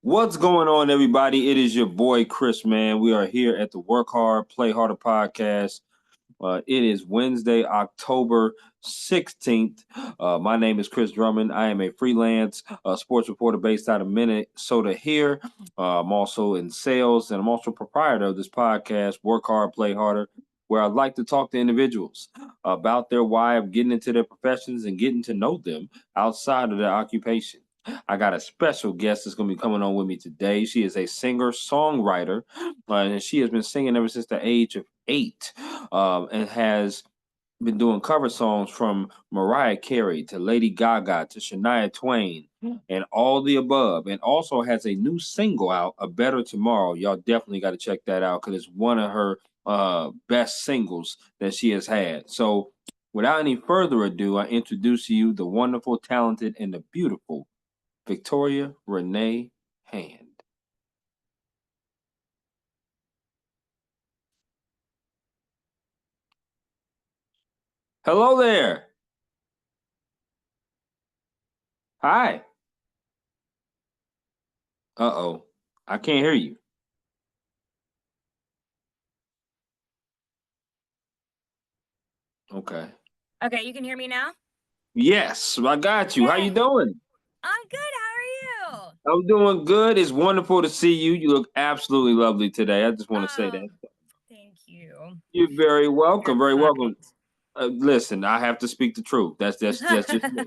What's going on, everybody? It is your boy Chris, man. We are here at the Work Hard, Play Harder podcast. It is Wednesday, October 16th. My name is Chris Drummond. I am a freelance sports reporter based out of Minnesota here. I'm also in sales, and I'm also proprietor of this podcast, Work Hard, Play Harder, where I'd like to talk to individuals about their why of getting into their professions and getting to know them outside of their occupation. I got a special guest that's going to be coming on with me today. She is a singer-songwriter, and she has been singing ever since the age of 8, and has been doing cover songs from Mariah Carey to Lady Gaga to Shania Twain and all the above, and also has a new single out, A Better Tomorrow. Y'all definitely got to check that out because it's one of her best singles that she has had. So without any further ado, I introduce to you the wonderful, talented, and the beautiful Victoria Renee Hand. Hello there. Hi. Uh-oh. I can't hear you. Okay. Okay, you can hear me now? Yes, I got you. How you Yay. doing? I'm good. How are you? I'm doing good. It's wonderful to see you. You look absolutely lovely today. I just want to say that. Thank you. You're very welcome. You're Very welcome. kind. Listen, I have to speak the truth. That's just me.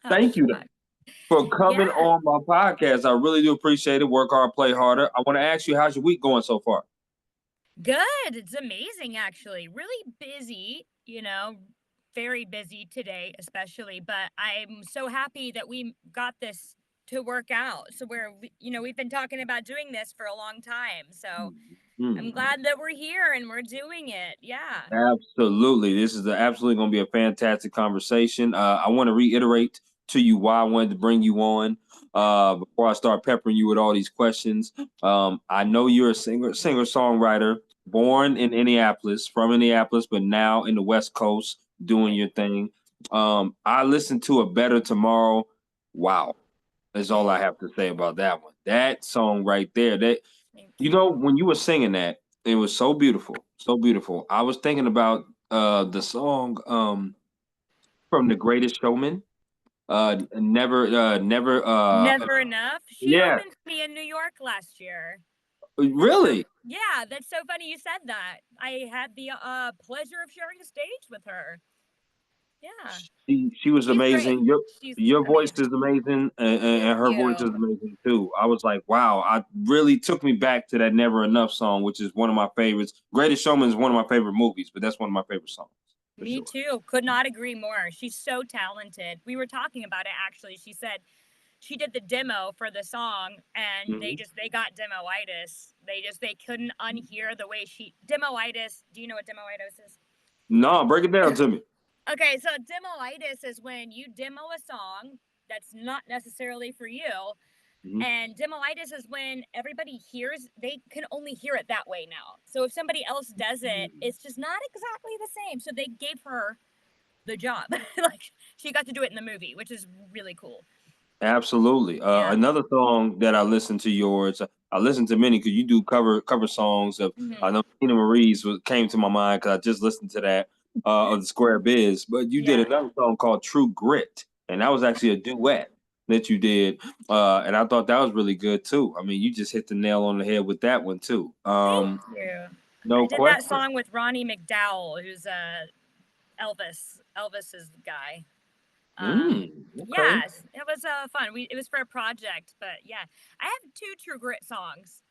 Oh, Thank you fun. for coming Yeah, on my podcast. I really do appreciate it. Work hard, play harder. I want to ask you, how's your week going so far? good. It's amazing, actually. Really busy, very busy today, especially. But I'm so happy that we got this to work out. So we've been talking about doing this for a long time. So I'm Hmm. glad that we're here and we're doing it. Yeah. Absolutely. This is absolutely going to be a fantastic conversation. I want to reiterate to you why I wanted to bring you on before I start peppering you with all these questions. I know you're a singer-songwriter, born in Indianapolis, from Indianapolis, but now in the West Coast doing Right. your thing. I listened to A Better Tomorrow. Wow. That's all I have to say about that one. That song right there, Thank you. when you were singing that, it was so beautiful, so beautiful. I was thinking about the song from The Greatest Showman. Never Never enough. She yeah, opened for me in New York last year. That's so really. yeah, that's so funny you said that. I had the pleasure of sharing a stage with her. Yeah. She was She's great. amazing. She's Your voice amazing. is amazing, and Thank her voice is you. amazing too. I was like, wow, I really took me back to that Never Enough song, which is one of my favorites. Greatest Showman is one of my favorite movies, but that's one of my favorite songs for Me sure. too. Could not agree more. She's so talented. We were talking about it actually. She said she did the demo for the song and Mhm. they got demoitis. They couldn't unhear the way she demoitis. Do you know what demoitis is? No, break it down to me. Okay, so demoitis is when you demo a song that's not necessarily for you. Mhm. And demoitis is when everybody hears, they can only hear it that way now. So if somebody else does it, it's just not exactly the same. So they gave her the job. Like she got to do it in the movie, which is really cool. Absolutely. Yeah. Another song that I listened to yours. I listened to many because you do cover songs of. I Mm-hmm. know Tina Marie's came to my mind because I just listened to that of the Square Biz. But you did Yeah. another song called True Grit, and that was actually a duet that you did, and I thought that was really good too. I mean, you just hit the nail on the head with that one too. Thank you. I No did that question. song with Ronnie McDowell, who's Elvis's guy. Okay. Yes, it was fun. It was for a project, but yeah, I have two True Grit songs.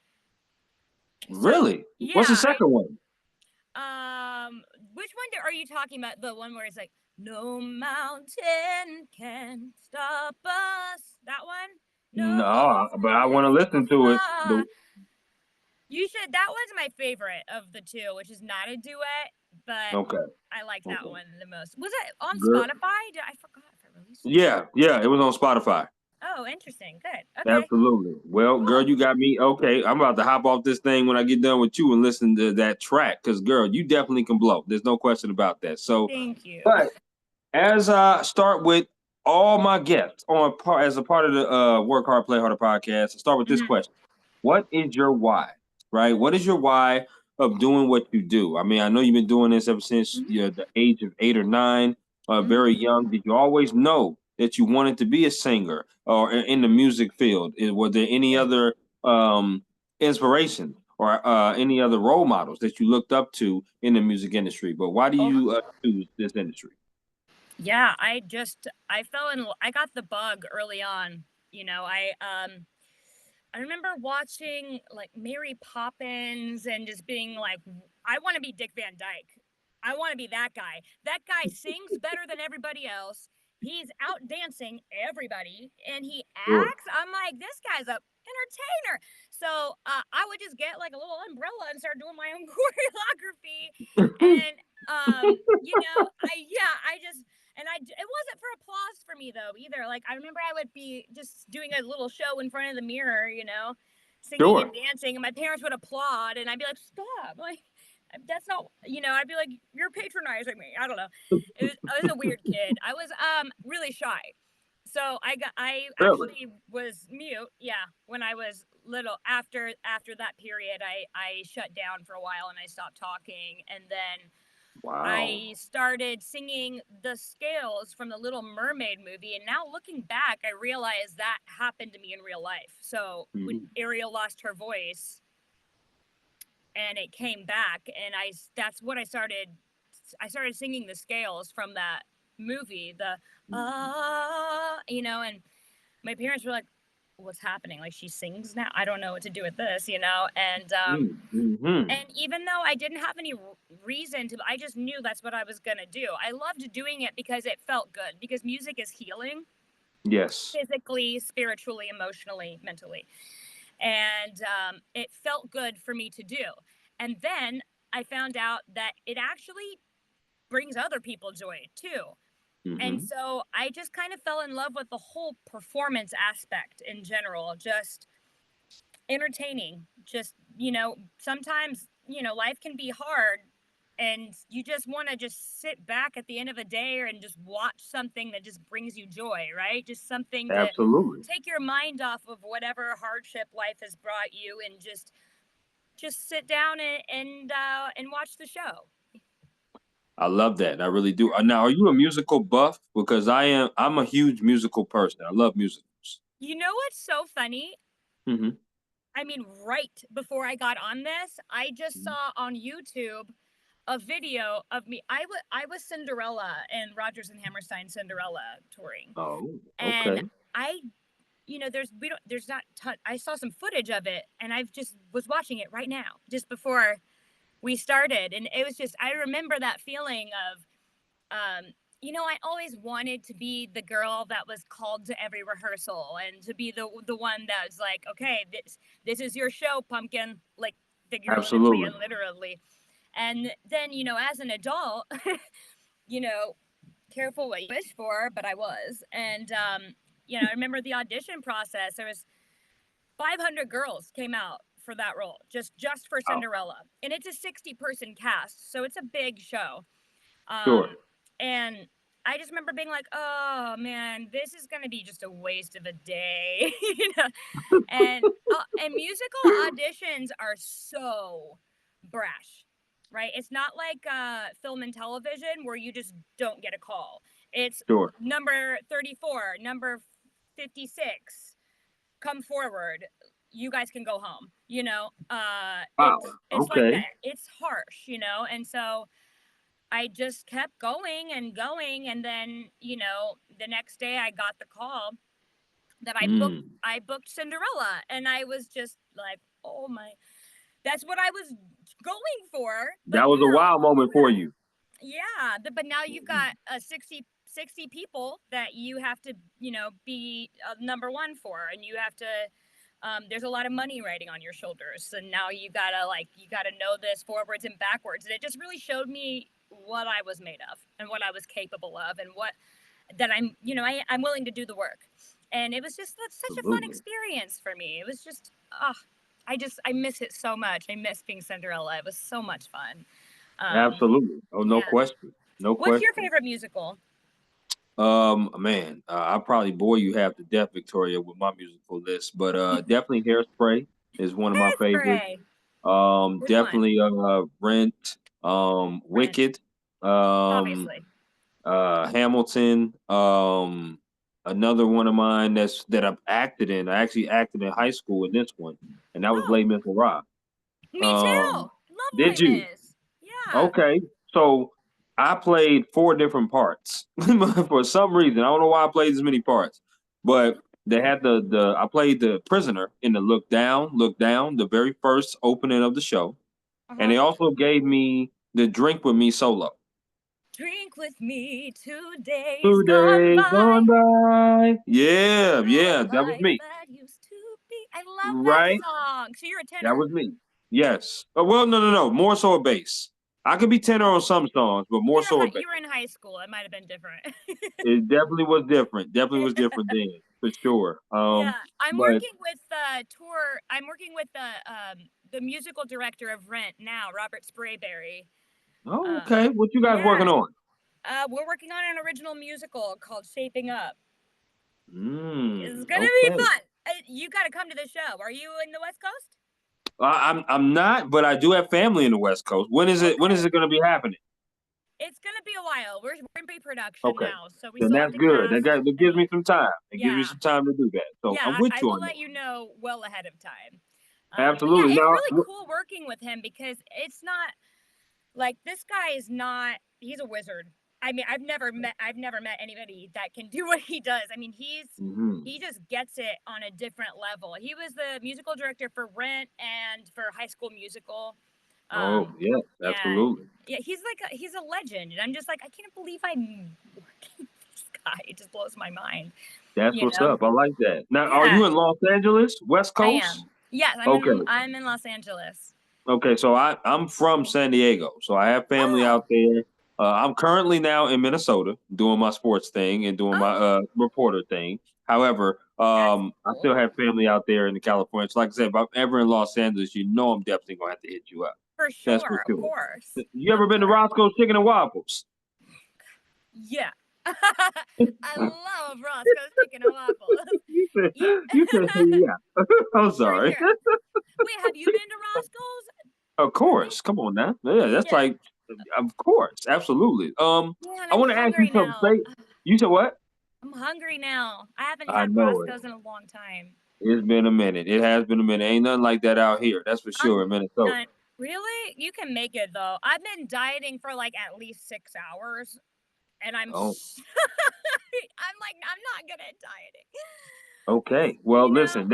So Really? What's the yeah, second one? which one are you talking about? The one where it's like, no mountain can stop us. That one? No, No but I want to mountain so listen to it. far. You should. That one's my favorite of the two, which is not a duet, but Okay. I like that Okay. one the most. Was it on Good. Spotify? I forgot if I released it. Yeah, yeah, it was on Spotify. Oh, interesting. Good. Okay. Absolutely. Well, girl, Cool. you got me. Okay, I'm about to hop off this thing when I get done with you and listen to that track because, girl, you definitely can blow. There's no question about that. So, Thank you. but as I start with all my guests on part as a part of the Work Hard, Play Harder podcast. I start with this Mhm. question: what is your why? Right? What is your why of doing what you do? I mean, I know you've been doing this ever since Mhm. you're the age of 8 or 9, Mhm. very young. Did you always know that you wanted to be a singer or in the music field? Was there any Yeah. other inspiration or any other role models that you looked up to in the music industry? But why do Oh, you choose this industry? yeah. I fell in. I got the bug early on. You know, I remember watching like Mary Poppins and just being like, I want to be Dick Van Dyke. I want to be that guy. That guy sings better than everybody else. He's out dancing everybody and he Sure. acts. I'm like, this guy's a entertainer. So I would just get like a little umbrella and start doing my own choreography. And, I just, and it wasn't for applause for me though either. Like I remember I would be just doing a little show in front of the mirror, singing and Sure. dancing, and my parents would applaud, and I'd be like, "Stop!" Like that's not, I'd be like, "You're patronizing me." I don't know. I was a weird kid. I was really shy. So I Really? actually was mute. Yeah, when I was little. After that period, I shut down for a while and I stopped talking, and then Wow. I started singing the scales from the Little Mermaid movie. And now looking back, I realize that happened to me in real life. So when Mhm. Ariel lost her voice and it came back, and that's what I started singing the scales from that movie, the and my parents were like, what's happening? Like she sings now. I don't know what to do with this, Mhm. and even though I didn't have any reason to, I just knew that's what I was going to do. I loved doing it because it felt good, because music is healing Yes. physically, spiritually, emotionally, mentally. And it felt good for me to do. And then I found out that it actually brings other people joy too. And Mhm. so I just kind of fell in love with the whole performance aspect in general, just entertaining. Just, sometimes, life can be hard and you just want to just sit back at the end of a day and just watch something that just brings you joy, right? Just something to Absolutely. take your mind off of whatever hardship life has brought you, and just sit down and watch the show. I love that. I really do. Now, are you a musical buff? Because I am. I'm a huge musical person. I love musicals. You know what's so funny? Mhm. I mean, right before I got on this, I just saw on YouTube a video of me. I was Cinderella in Rodgers and Hammerstein Cinderella touring, Oh, and okay. I, there's not. I saw some footage of it, and I've just was watching it right now, just before we started, and it was just I remember that feeling of, I always wanted to be the girl that was called to every rehearsal, and to be the one that was like, okay, this is your show, pumpkin, like figuratively Absolutely. and literally. And then, as an adult, you know, careful what you wish for, but I was. And, I remember the audition process. There was 500 girls came out for that role, just for Wow. Cinderella. And it's a 60-person cast, so it's a big show. Sure. And I just remember being like, oh man, this is going to be just a waste of a day, and musical auditions are so brash, right? It's not like film and television where you just don't get a call. It's Sure. number 34, number 56, come forward. You guys can go home. Wow. It's like Okay. that. It's harsh, and so I just kept going and going, and then the next day I got the call that Mm. I booked Cinderella, and I was just like, oh my, that's what I was going for. But That was a now, wild moment for you. yeah, but now you've got a 60 people that you have to, be number one for, and you have to. There's a lot of money riding on your shoulders, and now you gotta know this forwards and backwards. And it just really showed me what I was made of and what I was capable of, and what that I'm willing to do the work. And it was just that's such a fun Absolutely. experience for me. It was just I miss it so much. I miss being Cinderella. It was so much fun. Um, Absolutely. Oh, no yeah. question. No What's your question. favorite musical? Man, I'll probably bore you half to death, Victoria, with my musical list, but definitely Hairspray is one of my favorites. Hairspray. Which one? Definitely Rent, Rent. Wicked, um, Obviously. Hamilton, another one of mine that I've acted in. I actually acted in high school in this one, and that was Les Oh, Miserables. me too. Um, Love did Les you? Mis. Yeah. Okay, so I played four different parts for some reason. I don't know why I played as many parts, but they had the I played the prisoner in the Look Down, the very first opening of the show, and Uh-huh. they also gave me the Drink with Me solo. Drink with me 2 days 2 days gone gone by. by. Yeah, Your yeah, that was life me. that used to be. I love that Right, song. So you're a that tenor. was me. Yes. Well, no, no, no. More so a bass. I could be tenor on some songs, but more so a bass. You were in high school. It might have been different. It definitely was different. Definitely was different then, for sure. Yeah, I'm But working with tour. I'm working with the musical director of Rent now, Robert Sprayberry. oh, Uh, okay. What you guys yeah, working on? we're working on an original musical called Shaping Up. It's gonna be Okay. fun. You got to come to the show. Are you in the West Coast? I'm not, but I do have family in the West Coast. When is it? When is Okay, it going to be happening? it's gonna be a while. We're in pre-production Okay, now, so we then still have that's to good. cast. That I gives me mean, some time. It gives me yeah, some time to do that. So I'm yeah. with I you will on let that. you know well ahead of time. But yeah, Absolutely. it's Now, really cool working with him because it's not like this guy is not. He's a wizard. I mean, I've never met anybody that can do what he does. I mean, hmm he just gets it on a different level. He was the musical director for Rent and for High School Musical. Oh, Um, yes, yeah, absolutely. yeah, he's a legend, and I'm just like I can't believe I'm working with this guy. It just blows my mind, That's you what's know. up. I like that. Now, are Yeah, you in Los Angeles, West I Coast? am. Yes, Okay. I'm in Los Angeles. Okay, so I'm from San Diego, so I have family Oh, out there. I'm currently now in Minnesota doing my sports thing and doing my oh, reporter thing. However, that's I still cool. have family out there in the California. So like I said, if I'm ever in Los Angeles, you know I'm definitely gonna have to hit you up. For That's for sure, of sure. course, You of ever been to course. Roscoe's Chicken and Waffles? Yeah. I love Roscoe's Chicken and Waffles. Yeah. You said yeah. I'm For sorry. sure. Wait, have you been to Roscoe's? Of Really? course. Come on now. Yeah, that's Yeah. like of course, absolutely. Man, I I'm want to ask you hungry something. now. Say you said what? I'm hungry now. I haven't I had know it. Roscoe's in a long time. It's been a minute. It has been a minute. Ain't nothing like that out here. That's for I'm sure in Minnesota. not really. You can make it though. I've been dieting for like at least 6 hours, and Oh, I'm like I'm not good at dieting. okay. You Well, know? listen.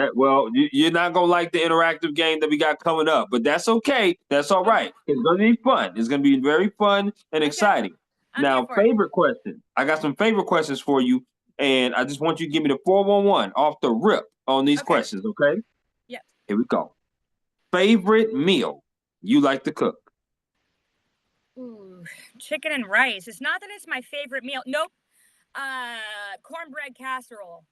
You're not gonna like the interactive game that we got coming up, but that's okay. That's all Okay. right. It's gonna be fun. It's gonna be very fun and Okay. exciting. I'm here Now, for it. favorite question. I got some favorite questions for you, and I just want you to give me the 411 off the rip on these Okay. questions. Okay. Yep. Here we go. Favorite meal you like to cook? Ooh, chicken and rice. It's not that it's my favorite meal. Nope. Cornbread casserole.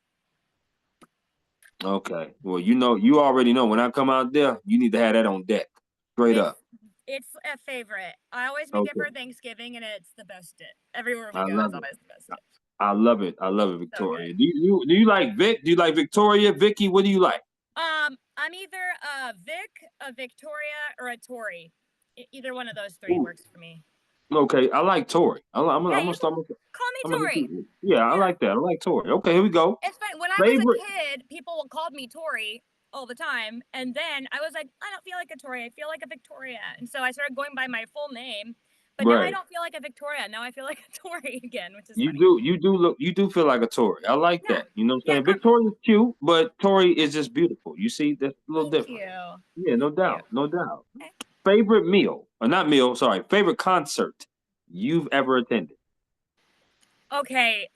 Okay. Well, you already know when I come out there, you need to have that on deck. Straight It's up. it's a favorite. I always make it Okay. for Thanksgiving, and it's the best dish. Everywhere we I go, love it's it. always the best dish. I love it. I love it, So good. Victoria. Do you like Vic? Do you like Victoria? Vicky? What do you like? I'm either a Vic, a Victoria, or a Tori. Either one of those three Ooh. works for me. Okay. I like Tori. Yeah, I'm you gonna can start. call me I'm gonna hit Tori. you. Yeah, I Yeah, like that. I like Tori. Okay, here we go. it's funny. When I was a Favorite. kid, people called me Tori all the time, and then I was like, I don't feel like a Tori. I feel like a Victoria, and so I started going by my full name. But now I Right. don't feel like a Victoria. Now I feel like a Tori again, which is You funny. do. You do look. You do feel like a Tori. I like Yeah, that. You know what I'm yeah. saying? Victoria's cute, but Tori is just beautiful. You see, that's a little Thank different. you. Yeah, no Thank you. doubt. No doubt. Okay. Favorite meal, or not meal, sorry, favorite concert you've ever attended? Okay.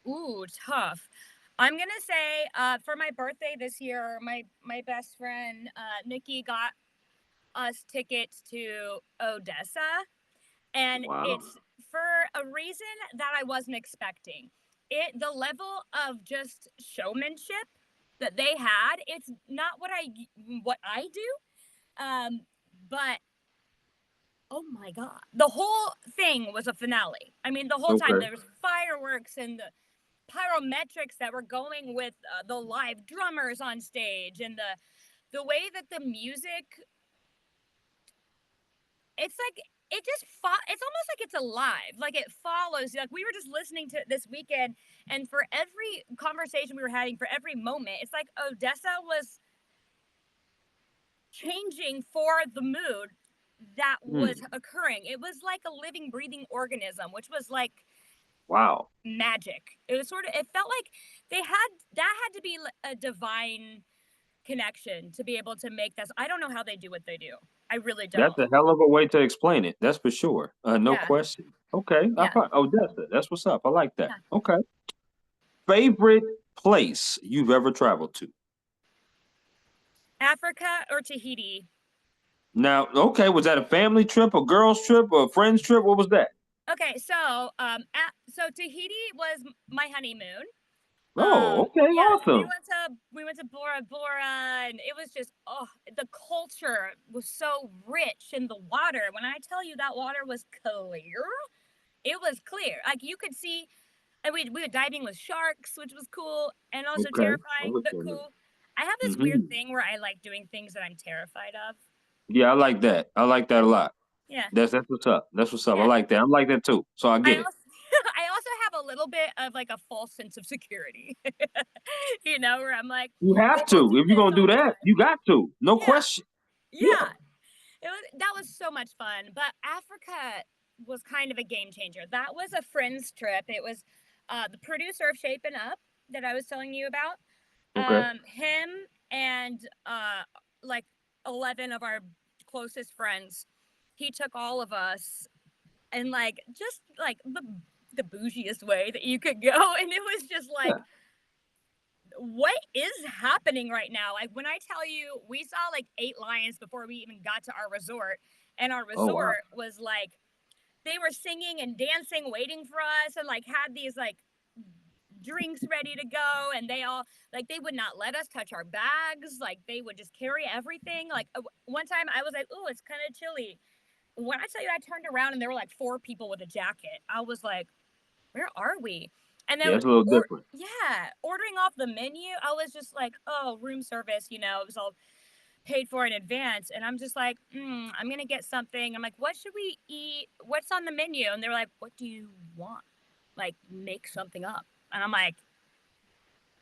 Ooh, tough. I'm gonna say for my birthday this year, my best friend Nikki got us tickets to Odessa, and Wow. it's for a reason that I wasn't expecting. The level of just showmanship that they had. It's not what I do, but Oh my god. The whole thing was a finale. I mean, the whole time Okay. there was fireworks and the pyrometrics that were going with the live drummers on stage, and the way that the music, it's like it's almost like it's alive, like it follows. Like we were just listening to it this weekend, and for every conversation we were having, for every moment, it's like Odessa was changing for the mood that was Mm. occurring. It was like a living, breathing organism, which was like Wow. magic. It was sort of, it felt like that had to be a divine connection to be able to make this. I don't know how they do what they do. I really That's don't. a hell of a way to explain it. That's for sure. No Yeah. question. Okay. Yeah. Odessa. That's what's up. I like that. Yeah. Okay. Favorite place you've ever traveled to? Africa or Tahiti. Now, okay, was that a family trip, a girls trip, or a friends trip? What was that? Okay, so Tahiti was my honeymoon. Oh, okay, Yeah, awesome. we went to Bora Bora, and it was just, oh, the culture was so rich in the water. When I tell you that water was clear, it was clear. Like you could see, and we were diving with sharks, which was cool and also Okay, I'm terrifying, with but you on cool. I have that. this weird thing where I like doing things that I'm terrified of. Yeah, I like that. I like that a lot. Yeah, That's what's up. That's what's up. I yeah. like that. I'm like that too. So I I get it. also I also have a little bit of like a false sense of security. Where I'm like, You have people to. do If you're this gonna all do the that, time. you got to. No Yeah, question. Yeah. yeah. That was so much fun. But Africa was kind of a game changer. That was a friend's trip. It was the producer of Shaping Up that I was telling you about. Okay. Him and like 11 of our closest friends. He took all of us, and like just like the bougiest way that you could go, and it was just Yeah. like, what is happening right now? Like when I tell you, we saw like 8 lions before we even got to our resort, and our Oh wow. resort was like, they were singing and dancing, waiting for us, and like had these like drinks ready to go, and they all, like, they would not let us touch our bags, like they would just carry everything. Like one time I was like, oh, it's kind of chilly. When I tell you, I turned around and there were like 4 people with a jacket. I was like, where are we? And then, Yeah, it's a little or different. yeah, ordering off the menu, I was just like, oh, room service, it was all paid for in advance. And I'm just like, I'm gonna get something. I'm like, what should we eat? What's on the menu? And they're like, what do you want? Like, make something up. And I'm like,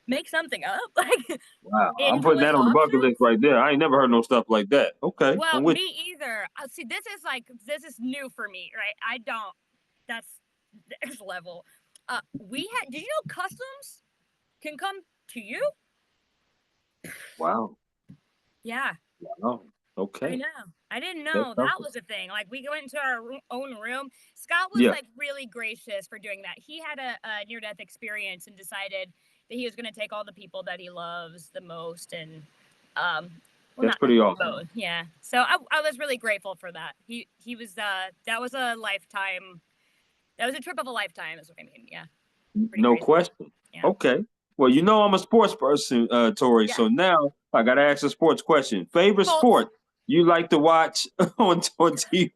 make something up? Like, Wow. I'm putting endless that on the bucket list options? right there. I ain't never heard no stuff like that. Okay. Well, I'm with me either. See, this is new for me, right? I don't. That's next level. We had. Did you know customs can come to you? you. Wow. Yeah, Wow. I Okay. know. I didn't That's know that something. was a thing. Like we went into our own room. Scott was Yeah. like really gracious for doing that. He had a near death experience and decided that he was going to take all the people that he loves the most, and well, That's not pretty awesome. both. Yeah. So I was really grateful for that. He was that was a lifetime. That was a trip of a lifetime, is what I mean. Yeah. Pretty No crazy. question. Yeah. Okay. Well, you know I'm a sports person, Tori. Yeah. So now I gotta ask a sports question. Favorite Colts. sport you like to watch on TV,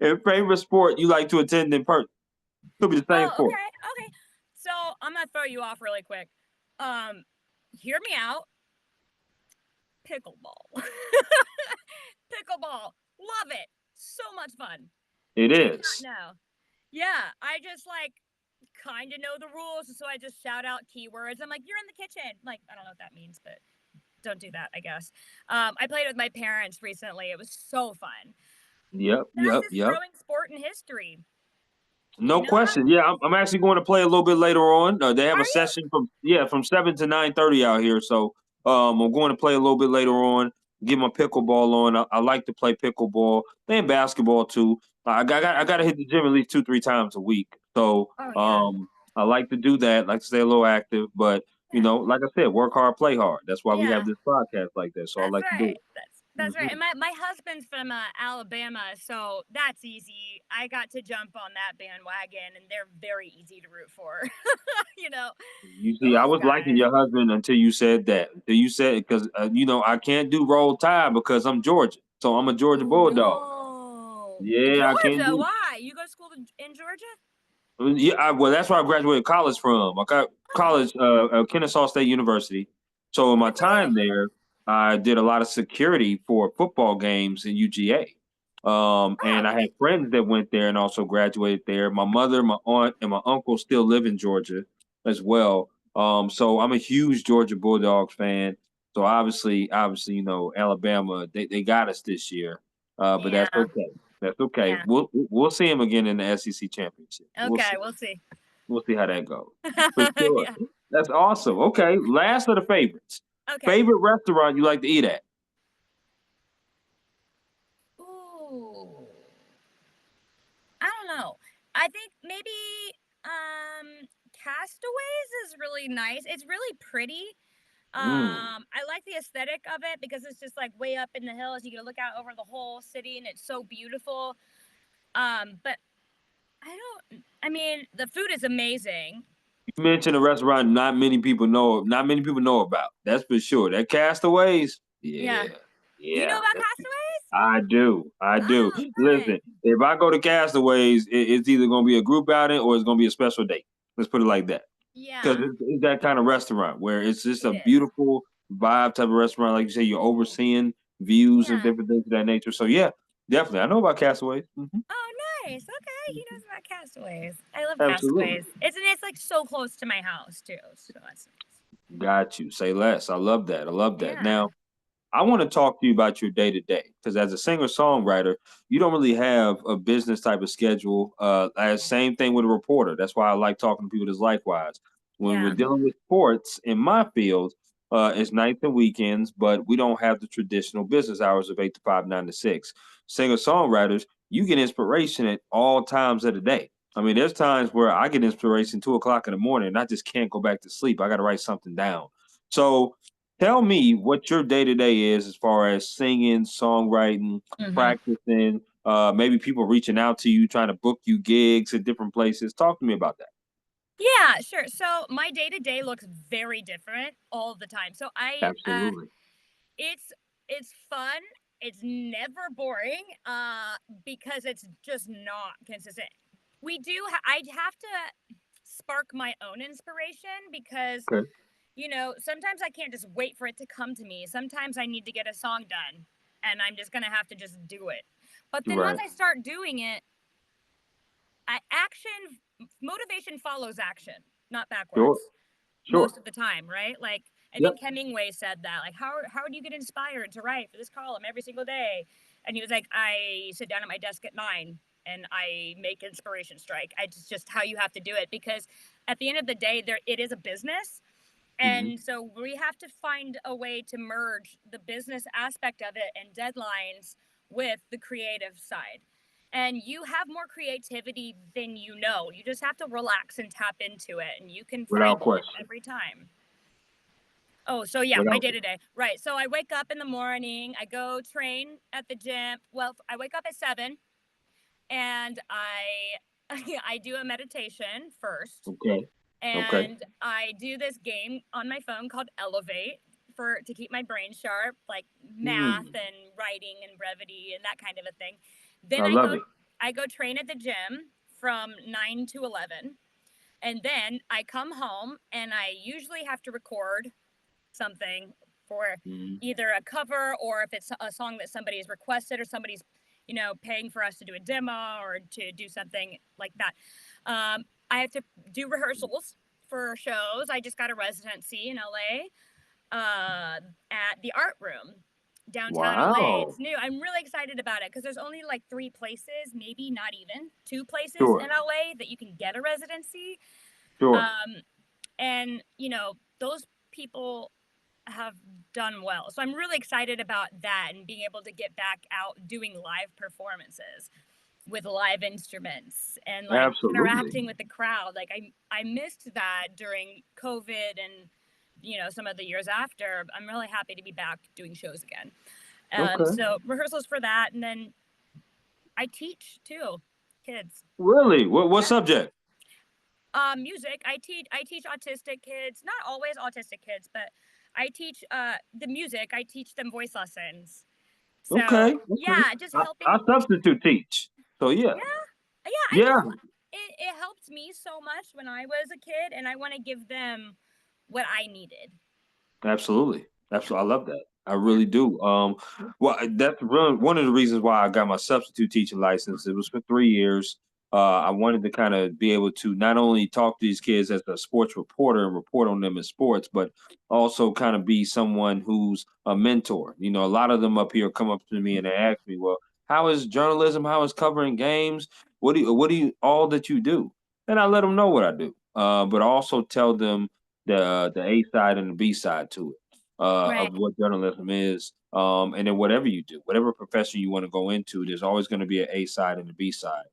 and favorite sport you like to attend in person. Could be the same Oh, sport. okay. Okay. So I'm gonna throw you off really quick. Um, Hear me out. Pickleball. Pickleball. Love it. So much fun. It You would not is. know. Yeah, I just like kind of know the rules, so I just shout out keywords. I'm like, you're in the kitchen. Like, I don't know what that means, but don't do that, I guess. I played with my parents recently. It was so fun. Yep. Yep. Fastest Yep. growing sport in history. You No know that? question. Yeah, I'm actually going to play a little bit later on. They have Are a you? session from 7 to 9:30 out here. So I'm going to play a little bit later on. Get my pickleball on. I like to play pickleball and basketball too. I got to hit the gym at least 2 3 times a week. So Oh yeah. I like to do that. Like to stay a little active. But Yeah. like I said, work hard, play hard. That's why we have Yeah. this podcast like that. So I That's like to do right. it. That's right. And my husband's from Alabama, so that's easy. I got to jump on that bandwagon, and they're very easy to root for. you know, You see, I those was liking guys. your husband until you said that. Until you said because I can't do roll tide because I'm Georgia, so I'm a Georgia Oh Bulldog. no. Yeah, I can't Georgia, do. why? You go to school in Georgia? Yeah, well, that's where I graduated college from. I got Oh, college, Kennesaw State University. So in my time really? there, I did a lot of security for football games in UGA. And Oh, I had friends that went there and also graduated there. My mother, my aunt, and my uncle still live in Georgia as well. So I'm a huge Georgia Bulldogs fan. So obviously, Alabama, they got us this year. But yeah, that's okay. That's okay. yeah. We'll see them again in the SEC championship. We'll Okay, see. we'll see. We'll see how that goes. For sure. Yeah. That's awesome. Okay. Last of the favorites. Okay. Favorite restaurant you like to eat at? Ooh. I don't know. I think maybe Castaways is really nice. It's really pretty. Mm. I like the aesthetic of it because it's just like way up in the hills. You get to look out over the whole city and it's so beautiful. But I mean, the food is amazing. You mentioned a restaurant not many people know about. That's for sure. That Castaways. Yeah. Yeah. You know Yeah. about Castaways? I do. I do. Oh, Listen, fun. if I go to Castaways, it's either going to be a group outing or it's going to be a special date. Let's put it like that. Because Yeah, it's that kind of restaurant where it's just it a is. beautiful vibe type of restaurant. Like you say, you're overseeing views and Yeah. different things of that nature. So yeah, definitely. I know about Castaways. Oh, nice. Okay, he knows about Castaways. I love Absolutely. Castaways. It's like so close to my house too, so that's nice. Got you. Say less. I love that. I love that. Yeah, Now, I want to talk to you about your day to day because as a singer songwriter, you don't really have a business type of schedule. As same thing with a reporter. That's why I like talking to people that's likewise. When we're yeah, dealing with sports in my field, it's nights and weekends, but we don't have the traditional business hours of 8 to 5, 9 to 6. Singer songwriters, you get inspiration at all times of the day. I mean, there's times where I get inspiration 2 o'clock in the morning and I just can't go back to sleep. I got to write something down. So tell me what your day to day is as far as singing, songwriting, hmm practicing, maybe people reaching out to you, trying to book you gigs at different places. Talk to me about that. yeah. Sure. So my day to day looks very different all the time. So Absolutely. it's it's fun. It's never boring. Because it's just not consistent. I have to spark my own inspiration because Okay. sometimes I can't just wait for it to come to me. Sometimes I need to get a song done and I'm just going to have to just do it. But then once Right. I start doing it, action, motivation follows action, not Sure. backwards Sure. most of the time, right? Like, I Yep. think Hemingway said that. Like, how do you get inspired to write for this column every single day? And he was like, I sit down at my desk at 9 and I make inspiration strike. It's just how you have to do it because at the end of the day, it is a business. Hmm. And so we have to find a way to merge the business aspect of it and deadlines with the creative side. And you have more creativity than you know. You just have to relax and tap into it, and you can Without find it question. every time. Oh, so yeah, my Without day to day. Right. So I wake up in the morning, I go train at the gym. Well, I wake up at 7 and I do a meditation first okay. Okay. and I do this game on my phone called Elevate for to keep my brain sharp, like math Mm, and writing and brevity and that kind of a thing. Then I love it. I go train at the gym from 9 to 11. And then I come home and I usually have to record something for Hmm. either a cover or if it's a song that somebody has requested or somebody's paying for us to do a demo or to do something like that. I have to do rehearsals for shows. I just got a residency in LA at the art room downtown LA. Wow. It's new. I'm really excited about it because there's only like 3 places, maybe not even 2 places Sure. in LA that you can get a residency. Sure. Um, and those people have done well. So I'm really excited about that and being able to get back out doing live performances with live instruments and like Absolutely. interacting with the crowd. Like I missed that during COVID and some of the years after. I'm really happy to be back doing shows again. Okay. So rehearsals for that, and then I teach too, kids. Really? What Yeah. subject? Music. I teach autistic kids, not always autistic kids, but I teach the music. I teach them voice lessons. So Okay. Okay. yeah, just I helping. substitute teach. So yeah, Yeah, yeah. I yeah, just it helped me so much when I was a kid, and I want to give them what I needed. absolutely. Yeah, Absolutely. I love that. I yeah, really do. Well, that's really one of the reasons why I got my substitute teaching license. It was for 3 years. I wanted to kind of be able to not only talk to these kids as a sports reporter and report on them in sports, but also kind of be someone who's a mentor. You know, a lot of them up here come up to me and they ask me, "Well, how is journalism? How is covering games? What do you all that you do?" And I let them know what I do, but I also tell them the A side and the B side to it right. of what journalism is. And then whatever you do, whatever profession you want to go into, there's always going to be an A side and a B side.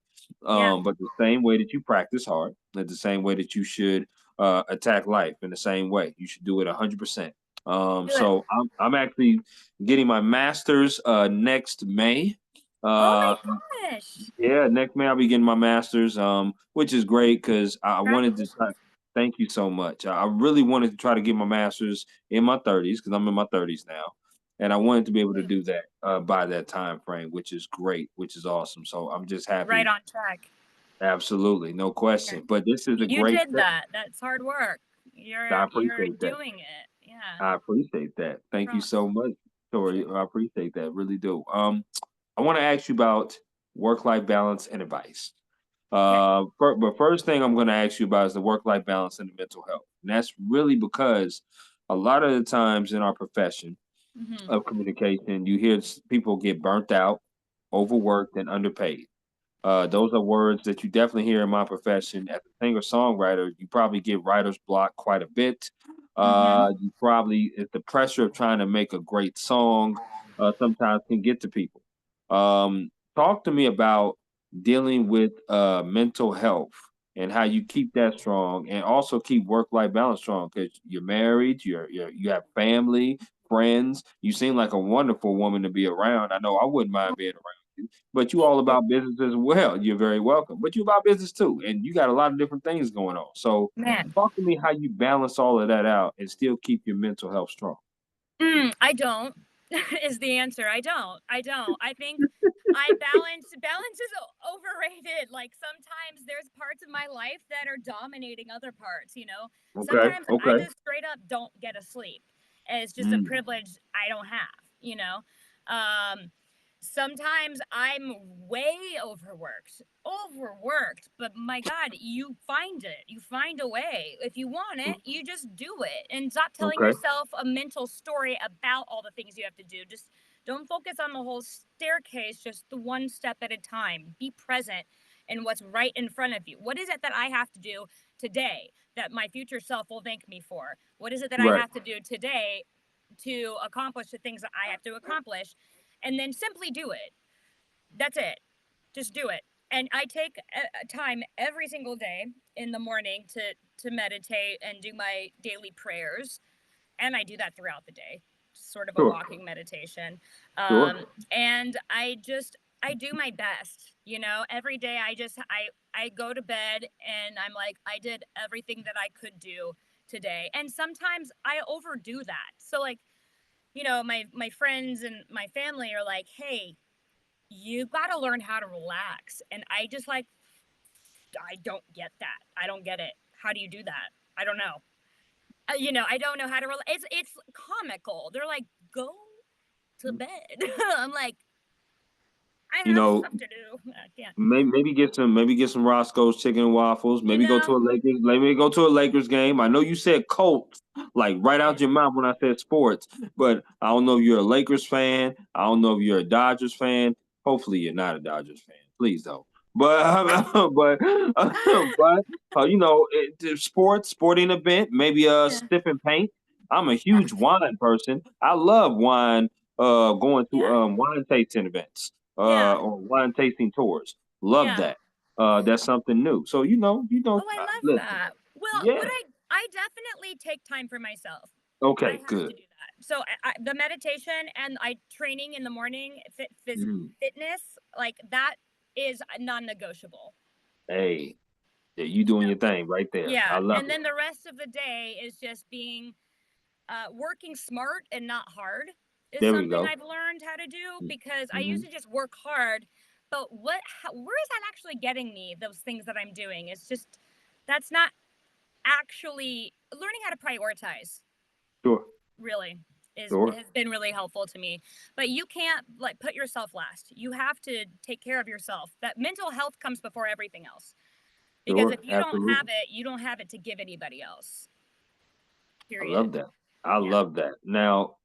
Yeah, But the same way that you practice hard, the same way that you should attack life, in the same way you should do it 100%. good. So I'm actually getting my master's next May. Oh Uh, my gosh! yeah, next May I'll be getting my master's, which is great because I wanted to try. Congratulations. Thank you so much. I really wanted to try to get my master's in my 30s because I'm in my 30s now, and I wanted to be able to Wait, do that by that time frame, which is great, which is awesome. So I'm just right happy. on track. Absolutely, no Okay. question. But this is a You great did fit. that. That's hard work. I You're appreciate that. doing it. Yeah. I appreciate that. Thank you Props. so much, Tori. Sure. I appreciate that. Really do. I want to ask you about work-life balance and advice. Okay. But first thing I'm going to ask you about is the work-life balance and the mental health. And that's really because a lot of the times in our profession Hmm. of communication, you hear people get burnt out, overworked, and underpaid. Those are words that you definitely hear in my profession. As a singer songwriter, you probably get writer's block quite a bit. Hmm. You probably it's the pressure of trying to make a great song sometimes can get to people. Talk to me about dealing with mental health and how you keep that strong and also keep work-life balance strong because you're married, you have family, friends. You seem like a wonderful woman to be around. I know I wouldn't mind being around you, but you Thank all you. about business as well. You're very welcome. But you about business too, and you got a lot of different things going on. So Man. talk to me how you balance all of that out and still keep your mental health strong. I don't is the answer. I don't. I don't. I think I balance is overrated. Like sometimes there's parts of my life that are dominating other parts, you know. Okay. Sometimes I Okay. just straight up don't get to sleep. It's just a Mm. privilege I don't have, you know. Um Sometimes I'm way overworked, but my God, you find it. You find a way. If you want it, you just do it and stop telling Okay. yourself a mental story about all the things you have to do. Just don't focus on the whole staircase, just the one step at a time. Be present in what's right in front of you. What is it that I have to do today that my future self will thank me for? What is it that I Right. have to do today to accomplish the things that I have to accomplish? And then simply do it. That's it. Just do it. And I take a time every single day in the morning to meditate and do my daily prayers, and I do that throughout the day. Sort of a Sure. walking meditation. Sure. And I do my best. You know, every day I go to bed and I'm like I did everything that I could do today. And sometimes I overdo that. So like, you know, my friends and my family are like, "Hey, you got to learn how to relax." And I just like, I don't get that. I don't get it. How do you do that? I don't know. You know, I don't know how to relax. It's comical. They're like, go to bed. I'm like, I You have know, stuff to do. I can't. maybe get some Roscoe's chicken and waffles. You Maybe go to know? a Lakers. Maybe go to a Lakers game. I know you said Colts like right out Right. your mouth when I said sports, but I don't know if you're a Lakers fan. I don't know if you're a Dodgers fan. Hopefully, you're not a Dodgers fan. Please don't. But but you know, sporting event, maybe a Yeah. stiff and paint. I'm a huge Right. wine person. I love wine. Going to Yeah. wine tasting events Yeah. or wine tasting tours. Love Yeah. that. That's something new. So Oh, I love listen. that. Well, Yeah. I definitely take time for myself. I Okay. have to Good. do that. So the meditation and I training in the morning, Mhm. fitness, like that is non-negotiable. Hey, yeah, you You doing know, your thing right there. yeah. I love And it. then the rest of the day is just being working smart and not hard is There we something go. I've learned how to do because I used Mm-hmm. to just work hard but where is that actually getting me? Those things that I'm doing, it's just that's not actually learning how to prioritize. Sure. Really Sure. has been really helpful to me. But you can't like put yourself last. You have to take care of yourself. That mental health comes before everything else. Because if Sure. you don't have Absolutely. it, you don't have it to give anybody else. I Period. love that. I Yeah. love that. Now,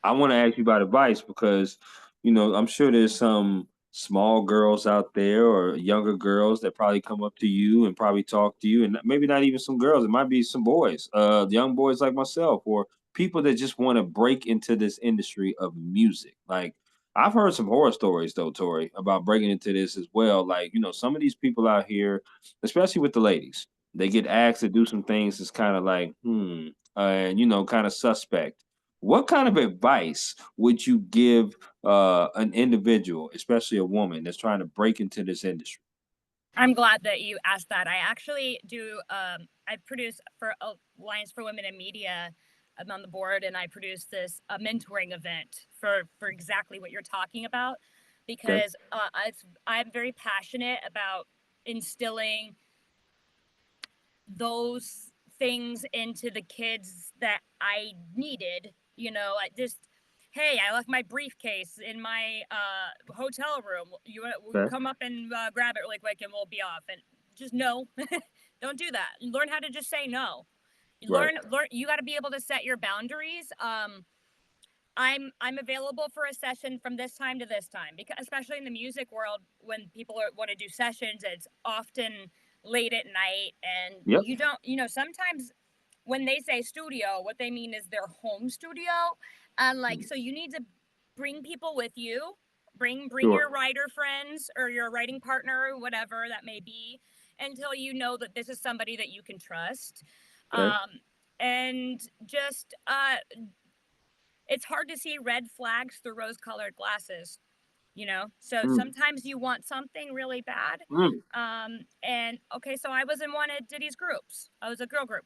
I want to ask you about advice because, I'm sure there's some small girls out there or younger girls that probably come up to you and probably talk to you, and maybe not even some girls. It might be some boys, young boys like myself, or people that just want to break into this industry of music. Like, I've heard some horror stories though, Tori, about breaking into this as well. Like, some of these people out here, especially with the ladies, they get asked to do some things that's kind of like, and kind of suspect. What kind of advice would you give an individual, especially a woman that's trying to break into this industry? I'm glad that you asked that. I actually do. I produce for Alliance for Women in Media. I'm on the board, and I produce this mentoring event for exactly what you're talking about, Okay. because I'm very passionate about instilling those things into the kids that I needed. I just, hey, I left my briefcase in my hotel room. You Okay. come up and grab it really quick, and we'll be off. And just no, don't do that. Learn how to just say no. Right. Learn. You got to be able to set your boundaries. I'm available for a session from this time to this time, because especially in the music world, when people want to do sessions, it's often late at night, and Yep. you don't, sometimes when they say studio, what they mean is their home studio, and like, Mm. so you need to bring people with you, bring Sure. your writer friends or your writing partner, whatever that may be, until you know that this is somebody that you can trust. Okay. And just it's hard to see red flags through rose colored glasses. So Mm. sometimes you want something really bad. Mm. And okay, so I was in one of Diddy's groups. I was a girl group.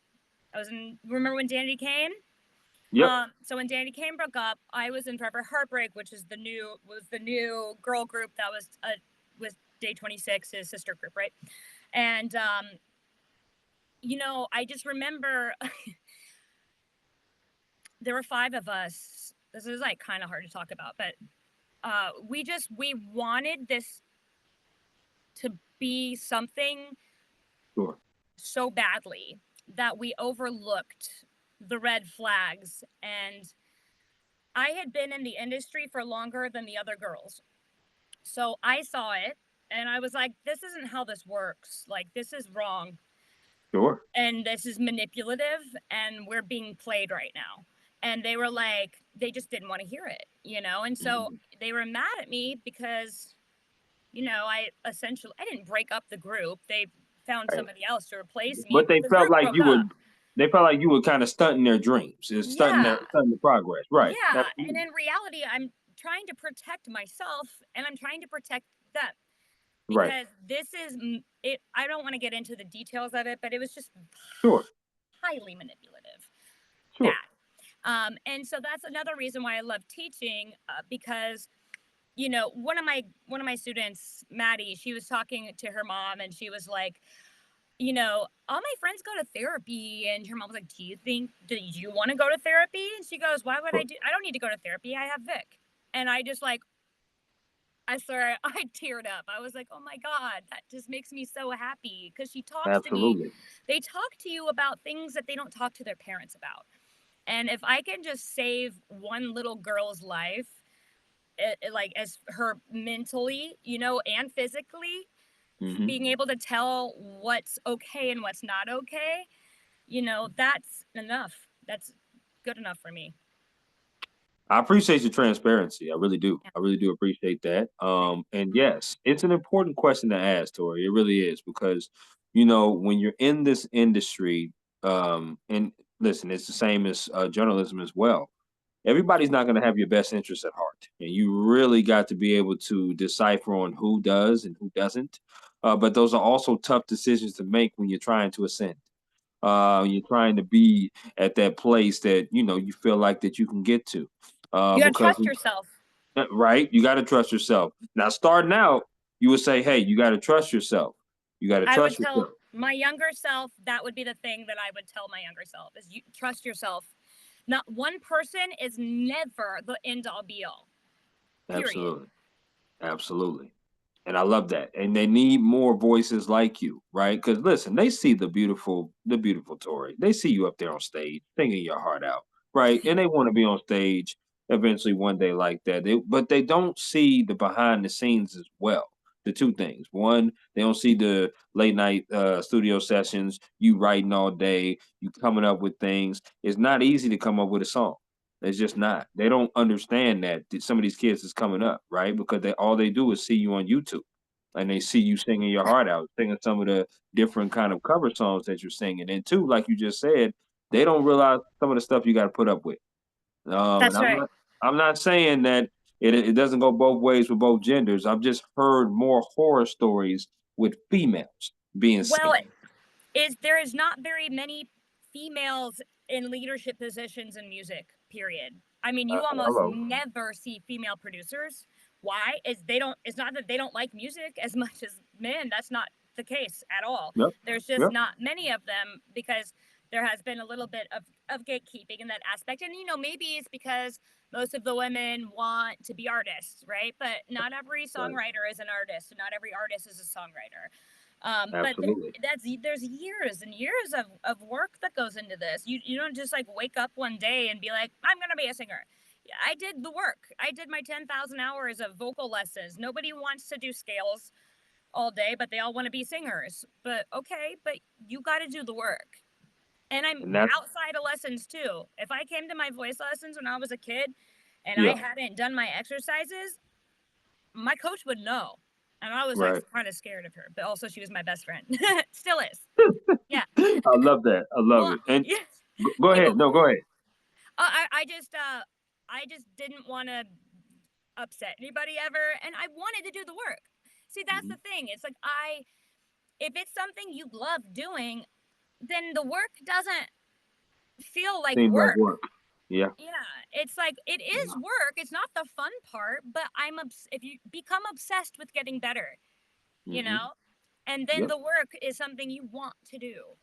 Remember when Danity Kane? Yep. So when Danity Kane broke up, I was in Forever Heartbreak, which is the new girl group that was with Day 26, his sister group, right? And I just remember there were 5 of us. This is like kind of hard to talk about, but we wanted this to be something Sure. so badly that we overlooked the red flags. And I had been in the industry for longer than the other girls, so I saw it, and I was like, this isn't how this works. Like, this is wrong, Sure. and this is manipulative, and we're being played right now. And they were like, they just didn't want to hear it. And so Mhm. they were mad at me because I didn't break up the group. They found Right. somebody else to replace me, But but they the felt group like broke you were up. they felt like you were kind of stunting their dreams. It's Yeah. stunting the progress. Right. Yeah. And Absolutely. in reality, I'm trying to protect myself, and I'm trying to protect them, Right. because this is it. I don't want to get into the details of it, but it was just Sure. highly manipulative. Bad. Sure. And so that's another reason why I love teaching, because one of my students, Maddie, she was talking to her mom, and she was like, all my friends go to therapy. And her mom was like, do you want to go to therapy? And she goes, why would Sure. I don't need to go to therapy. I have Vic. And I just like, I swear, I teared up. I was like, oh my God, that just makes me so happy, because she talks to me. Absolutely. They talk to you about things that they don't talk to their parents about. And if I can just save one little girl's life, like as her mentally, and physically, Hmm. being able to tell what's okay and what's not okay, that's enough. That's good enough for me. I appreciate your transparency. I really do. Yeah. I really do appreciate that. And Mhm. yes, it's an important question to ask, Tori. It really is because, when you're in this industry, and listen, it's the same as journalism as well. Everybody's not going to have your best interest at heart, and you really got to be able to decipher on who does and who doesn't. But those are also tough decisions to make when you're trying to ascend. You're trying to be at that place that you feel like that you can get to, You gotta because trust yourself. right, you got to trust yourself. Now, starting out, You would say, hey, you got to trust yourself. You got to I would trust tell yourself. my younger self, that would be the thing that I would tell my younger self is you trust yourself. Not one person is never the end all be all. Period. Absolutely. Absolutely. And I love that. And they need more voices like you, right? Because listen, they see the beautiful Tori. They see you up there on stage singing your heart out, right? And they want to be on stage eventually one day like that. But they don't see the behind the scenes as well. The two things. One, they don't see the late night studio sessions, you writing all day, you coming up with things. It's not easy to come up with a song. It's just not. They don't understand that some of these kids is coming up, right? Because they all they do is see you on YouTube, and they see you singing your heart out, singing some of the different kind of cover songs that you're singing. And two, like you just said, they don't realize some of the stuff you got to put up with. And That's right. I'm not saying that it doesn't go both ways with both genders. I've just heard more horror stories with females being Well, singers. there is not very many females in leadership positions in music, period. I mean, you almost Hello. never see female producers. Why? Is they don't it's not that they don't like music as much as men. That's not the case at all. Yep. There's just Yep. not many of them because there has been a little bit of gatekeeping in that aspect. And maybe it's because most of the women want to be artists, right? But not every Right. songwriter is an artist, and not every artist is a songwriter. But Absolutely. there's years and years of work that goes into this. You don't just like wake up one day and be like, I'm gonna be a singer. I did the work. I did my 10,000 hours of vocal lessons. Nobody wants to do scales all day, but they all want to be singers. But okay, but you got to do the work. And I'm And that's outside of lessons too. If I came to my voice lessons when I was a kid and I yeah. hadn't done my exercises, my coach would know. And I was like Right. kind of scared of her, but also she was my best friend. Still is. Yeah. I love that. I love Well, it. And yeah. go Yeah, ahead. No, go ahead. I just didn't want to upset anybody ever, and I wanted to do the work. See, that's Mhm. the thing. It's like if it's something you love doing, then the work doesn't feel like Seems like work. work. Yeah. Yeah, it's like it is Yeah. work. It's not the fun part, but if you become obsessed with getting better, you Hmm. know, and then Yep. the work is something you want to do.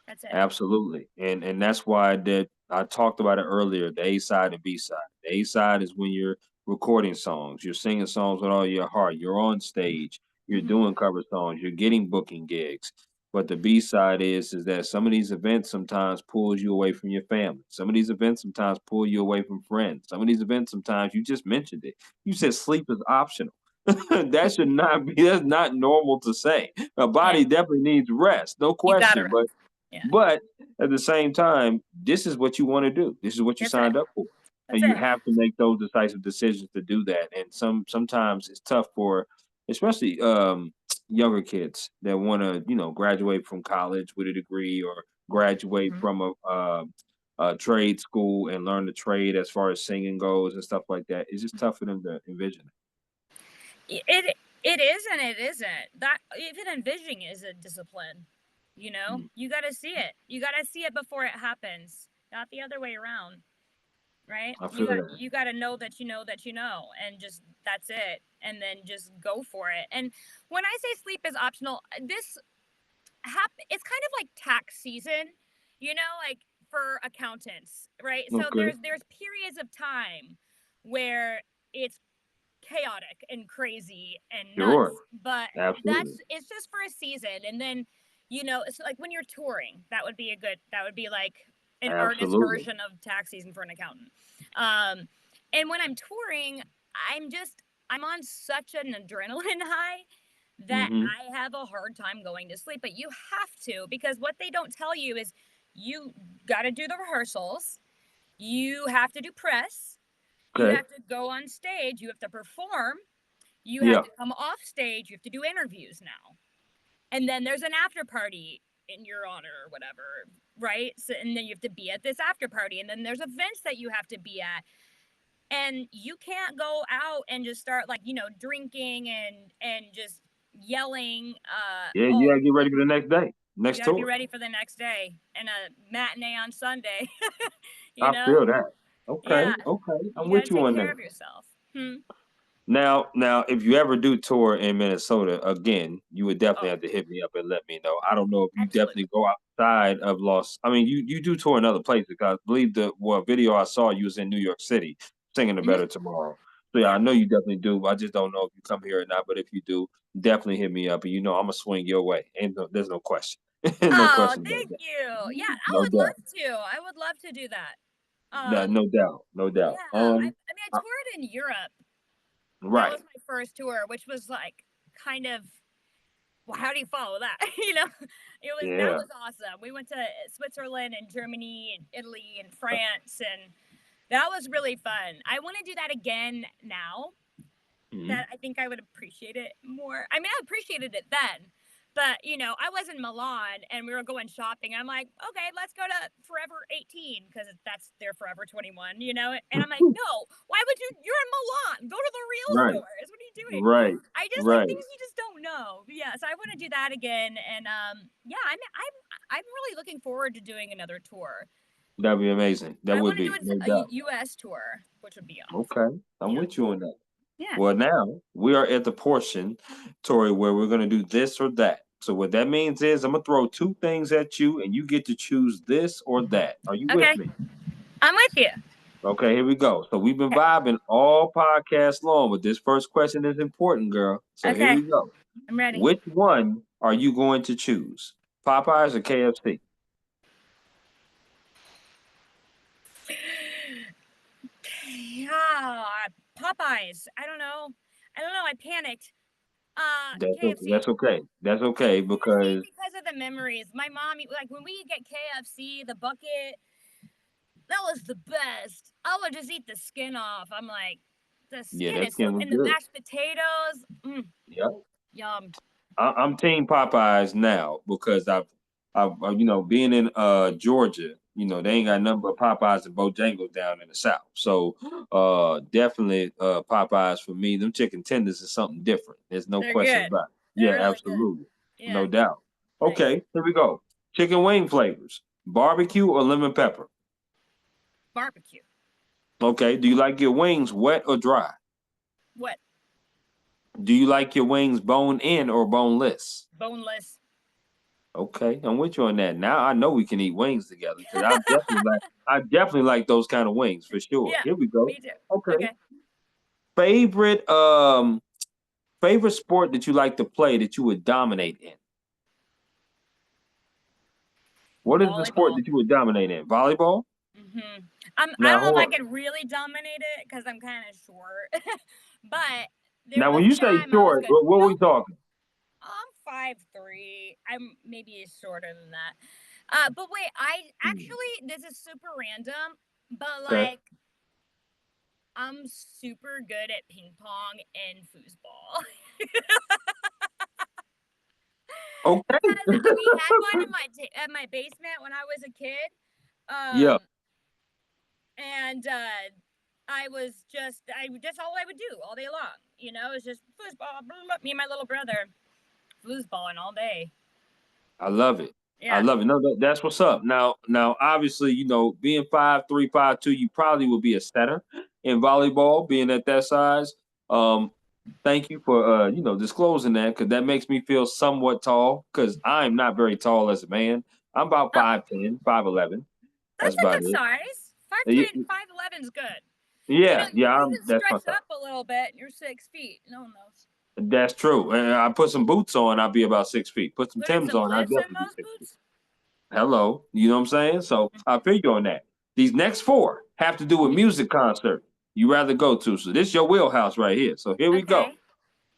That's it. Absolutely. And that's why that I talked about it earlier, the A side and B side. The A side is when you're recording songs, you're singing songs with all your heart, you're on stage, you're Hmm. doing cover songs, you're getting booking gigs. But the B side is that some of these events sometimes pulls you away from your family. Some of these events sometimes pull you away from friends. Some of these events sometimes you just mentioned it. You said sleep is optional. That should not be that's not normal to say. A Yeah, body definitely needs rest, no you gotta question. rest. Yeah, But at the same time, this is what you want to do. This is what you that's it. signed up for. That's And you it. have to make those decisive decisions to do that. And sometimes it's tough for especially younger kids that want to, graduate from college with a degree or graduate Mhm. from a trade school and learn the trade as far as singing goes and stuff like that. It's just tough for them to envision It is and it isn't. That even envisioning is a discipline. it. Mm, You got to see it. You got to see it before it happens, not the other way around, right? I You feel got that. you got to know that you know that you know, and just that's it, and then just go for it. And when I say sleep is optional, it's kind of like tax season, like for accountants, right? So Okay. there's periods of time where it's chaotic and crazy and Sure. nuts, but Absolutely. it's just for a season. And then it's like when you're touring, that would be like an artist Absolutely. version of tax season for an accountant. Um and when I'm touring, I'm on such an adrenaline high that Hmm. I have a hard time going to sleep. But you have to, because what they don't tell you is you got to do the rehearsals, you have to do press, you Okay. have to go on stage, you have to perform, you have Yeah. to come off stage, you have to do interviews now. And then there's an after party in your honor or whatever, right? So, and then you have to be at this after party. And then there's events that you have to be at. And you can't go out and just start like, drinking and just yelling. Yeah, you gotta get ready for the next day, You next got to be tour. ready for the next day and a matinee on Sunday, you I know? feel that. Okay, Yeah. okay. You I'm got to with you take on care that. of yourself. Hmm. Now, if you ever do tour in Minnesota again, you would definitely Oh, have to hit me up and let me know. I don't know if you absolutely. definitely go outside of Los. I mean, you do tour in other places. 'Cause I believe the video I saw you was in New York City singing "The Hmm. Better Tomorrow." So yeah, Yeah. I know you definitely do. I just don't know if you come here or not. But if you do, definitely hit me up, and you know I'm gonna swing your way. There's no question, no Oh, question about thank that. you. Yeah, I No would doubt, love to. I would love to do that. no doubt, no Yeah. doubt. I mean, I toured in Europe. That Right, was my first tour, which was like kind of, well, how do you follow that? You know, that yeah. was awesome. We went to Switzerland and Germany and Italy and France, and that was really fun. I want to do that again now. Mhm. That I think I would appreciate it more. I mean, I appreciated it then, but I was in Milan and we were going shopping. I'm like, okay, let's go to Forever 18 because that's their Forever 21, And I'm like, no, why would you? You're in Milan. Go to the real Right, stores. What are you doing? right, I just like right. things you just don't know. Yeah, so I want to do that again, and yeah, I'm really looking forward to doing another tour. That'd be amazing. That I would want to do be, no a doubt. U.S. tour, which would be awesome. Okay, I'm Yeah, with you on that. yeah. Well, now we are at the portion, Tori, where we're gonna do this or that. So what that means is I'm gonna throw two things at you, and you get to choose this or that. Are you with Okay, me? I'm with you. Okay, here we go. So we've been Okay. vibing all podcast long, but this first question is important, girl. So here Okay, we go. I'm ready. Which one are you going to choose? Popeyes or KFC? Yeah, Popeyes. I don't know. I don't know. I panicked. That's okay. KFC. That's okay. That's okay KFC because because of the memories. My mom, like when we get KFC, the bucket, that was the best. I would just eat the skin off. I'm like, the yeah, skin that is so, skin was and the good. mashed potatoes, Yep. yum. I'm team Popeyes now because being in Georgia, they ain't got nothing but Popeyes and Bojangles down in the South. So definitely Popeyes for me. Them chicken tenders is something different. There's no They're question good. about it. They're Yeah, really good. absolutely. Yeah, No doubt. nice. Okay, here we go. Chicken wing flavors. Barbecue or lemon pepper? Barbecue. Okay. Do you like your wings wet or dry? What? Do you like your wings bone in or boneless? Boneless. Okay, I'm with you on that. Now I know we can eat wings together because I definitely like those kind of wings for sure. Yeah, Here we go. me too. Okay. Okay. Favorite favorite sport that you like to play that you would dominate in? What is the sport Volleyball. that you would dominate in? Volleyball? I Now don't know if I hold on. could really dominate it because I'm kind of short, but there Now was when a you say time I was short, good. what are we Nope, talking? I'm 5'3". I'm maybe shorter than that. But wait, I Hmm, actually this is super random, but okay. like I'm super good at ping pong and foosball Okay. because we had one in at my basement when I was a kid. Yeah, And I just all I would do all day long. It was just foosball. Me and my little brother foosballing all day. I love it. I Yeah, love it. No, that's what's up. Now, obviously, being 5'3", 5'2", you probably would be a setter in volleyball, being at that size. Um, thank you for disclosing that because that makes me feel somewhat tall because I'm not very tall as a man. I'm about oh, 5'10", 5'11". That's that's a about good it. size. Y- 5'10", 5'11's good. Yeah, yeah, You can that's my stretch size. up a little bit, and you're 6 feet. No one knows. That's true. And I put some boots on, I'll be about 6 feet. Put some Put in Timbs some on, I'll lifts in definitely be those 6 feet. boots. Hello, you know what I'm saying? So I feel you on that. These next four have to do with music concert you rather go to. So this is your wheelhouse right here. So here we go. Okay.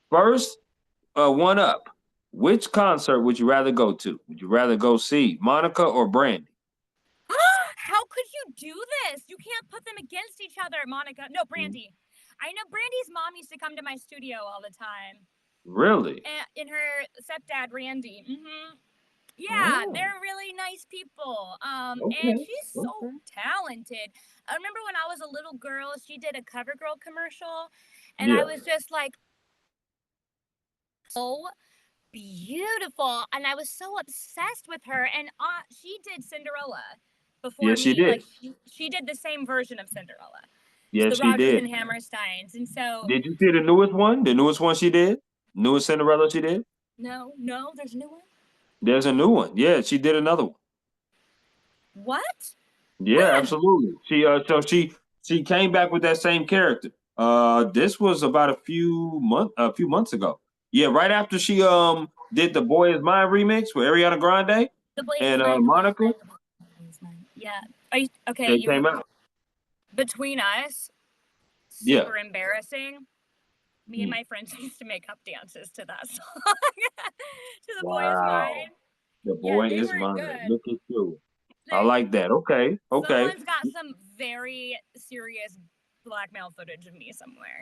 First, one up. Which concert would you rather go to? Would you rather go see Monica or Brandy? How could you do this? You can't put them against each other, Monica. No, Mm, Brandy. I know Brandy's mom used to come to my studio all the time. really? And her stepdad Randy. Yeah, Oh, they're really nice people. And okay. she's so Okay. talented. I remember when I was a little girl, she did a CoverGirl commercial, and I Yeah. was just like, so beautiful, and I was so obsessed with her. And she did Cinderella before Yes, she me. Like did. she did the same version of Cinderella. Yes, the she Rodgers did. and Hammersteins. And so, Did you see the newest one? The newest one she did? Newest Cinderella she did? no, there's a new one. There's a new one. Yeah, she did another one. What? Yeah, When? absolutely. She came back with that same character. This was about a few months ago. Yeah, right after she did the Boy Is Mine remix with Ariana Grande The Boy Is and Mine. The Boy Is Monica. Mine. The Boy Is Mine. Yeah. Are you okay? It You came out. between us, Yeah. super embarrassing. Me and Mm. my friends used to make up dances to that song. To the Boy Is Wow. Mine. The Yeah, Boy they Is were Mine. good. Look at you. I They, like that. Okay. Okay. someone's got some very serious blackmail footage of me somewhere.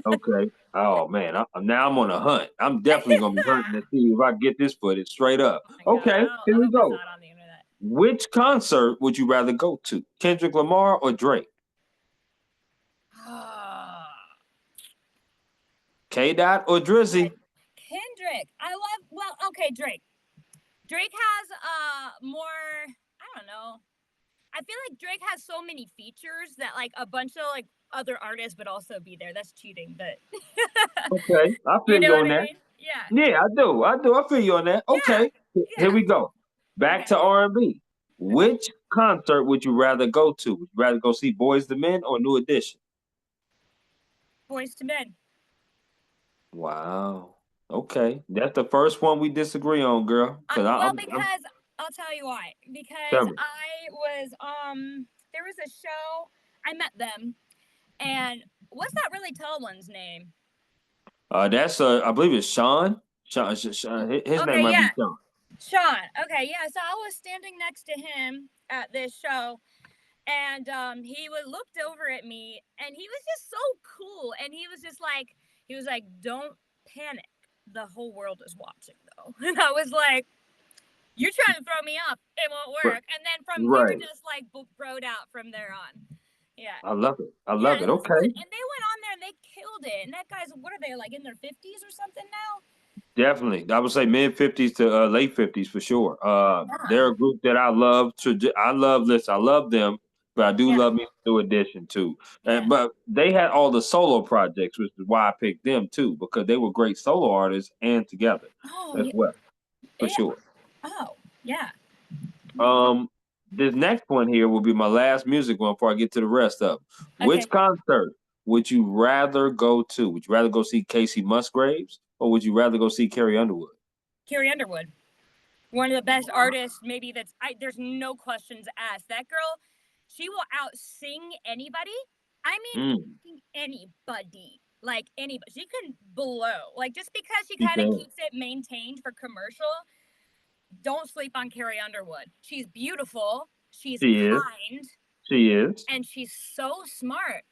Okay. Oh man, now I'm on a hunt. I'm definitely gonna be hunting to see if I get this footage straight up. Oh my god, Okay, I here we hope it's go. not on the internet. Which concert would you rather go to? Kendrick Lamar or Drake? K Dot or Drizzy? Kendrick. I love, well, okay, Drake. Drake has more, I don't know. I feel like Drake has so many features that like a bunch of like other artists would also be there. That's cheating, but Okay, I you feel know you what on I that. mean? Yeah. Yeah, I do. I do. I feel you on that. Yeah. Okay, here Yeah. we go. Back Okay. to R&B. Okay. Which concert would you rather go to? Would you rather go see Boys the Men or New Edition? Boys to Men. Wow. Okay, that's the first one we disagree on, girl. Cause Well, I'm because I'll tell you why. Because tell me. I was there was a show, I met them, and what's that really tall one's name? That's I believe it's Sean. Sean, his name Okay, might be yeah. Sean. Sean. Okay, yeah. So I was standing next to him at this show, and he looked over at me, and he was just so cool, and he was like, "Don't panic. The whole world is watching, though." And I was like, "You're trying to throw me off. It won't Right. work." And then we were Right. just like broed out from there on. Yeah. I love it. I Yeah, love it. it was fun. Okay. And they went on there and they killed it. And that guy's, what are they, like in their 50s or something now? Definitely. I would say mid 50s to late 50s for sure. Yeah. They're a group that I love I love this. I love them, but I do Yeah. love me New Edition too. Yeah. But they had all the solo projects, which is why I picked them too, because they were great solo artists and together Oh, as yeah. well, for Yeah. sure. Oh, yeah. Um, this next one here will be my last music one before I get to the rest of them. Which Okay. concert would you rather go to? Would you rather go see Casey Musgraves or would you rather go see Carrie Underwood? Carrie Underwood. One of the best artists, maybe there's no questions asked. That girl, she will out sing anybody. I Mm, mean, anybody. Like anybody. She can blow. Like just because she she kind of can. keeps it maintained for commercial, don't sleep on Carrie Underwood. She's beautiful. She's She is. kind. She is. And she's so smart.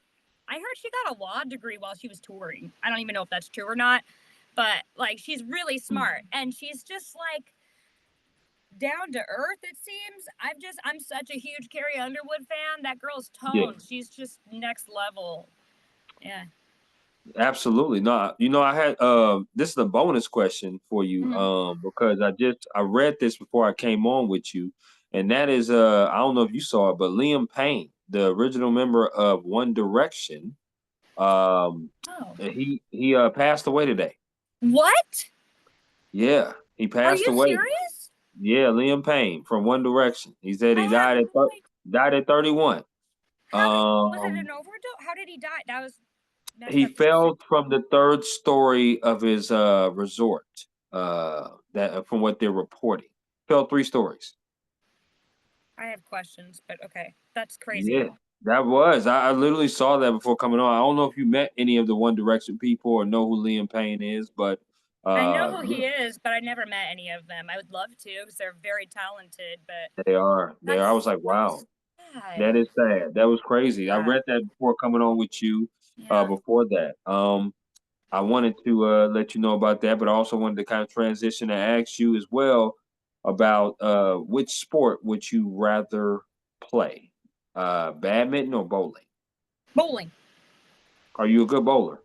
I heard she got a law degree while she was touring. I don't even know if that's true or not, but like she's really smart and she's just like down to earth. It seems. I'm such a huge Carrie Underwood fan. That girl's Yeah, tone, she's just next level. Yeah. absolutely. No, I had this is a bonus question for you Mm. because I read this before I came on with you, and that is I don't know if you saw it, but Liam Payne, the original member of One Direction, um Oh. he passed away today. What? Yeah, he Are passed you away. serious? Yeah, Liam Payne from One Direction. He said I he have no idea. died at 31. Was it Um, an overdose? How did he die? That was messed he up to see. fell from the third story of his resort. That from what they're reporting, fell three stories. I have questions, but okay. That's crazy. Yeah, that was. I literally saw that before coming on. I don't know if you met any of the One Direction people or know who Liam Payne is, but I know who yeah, he is, but I never met any of them. I would love to because they're very talented, but they are. They are. I was that's like, wow. sad. That is sad. That was crazy. I Yeah. read that before coming on with you. Yeah. Before that, I wanted to let you know about that, but I also wanted to kind of transition and ask you as well about which sport would you rather play, badminton or bowling? Bowling. Are you a good bowler?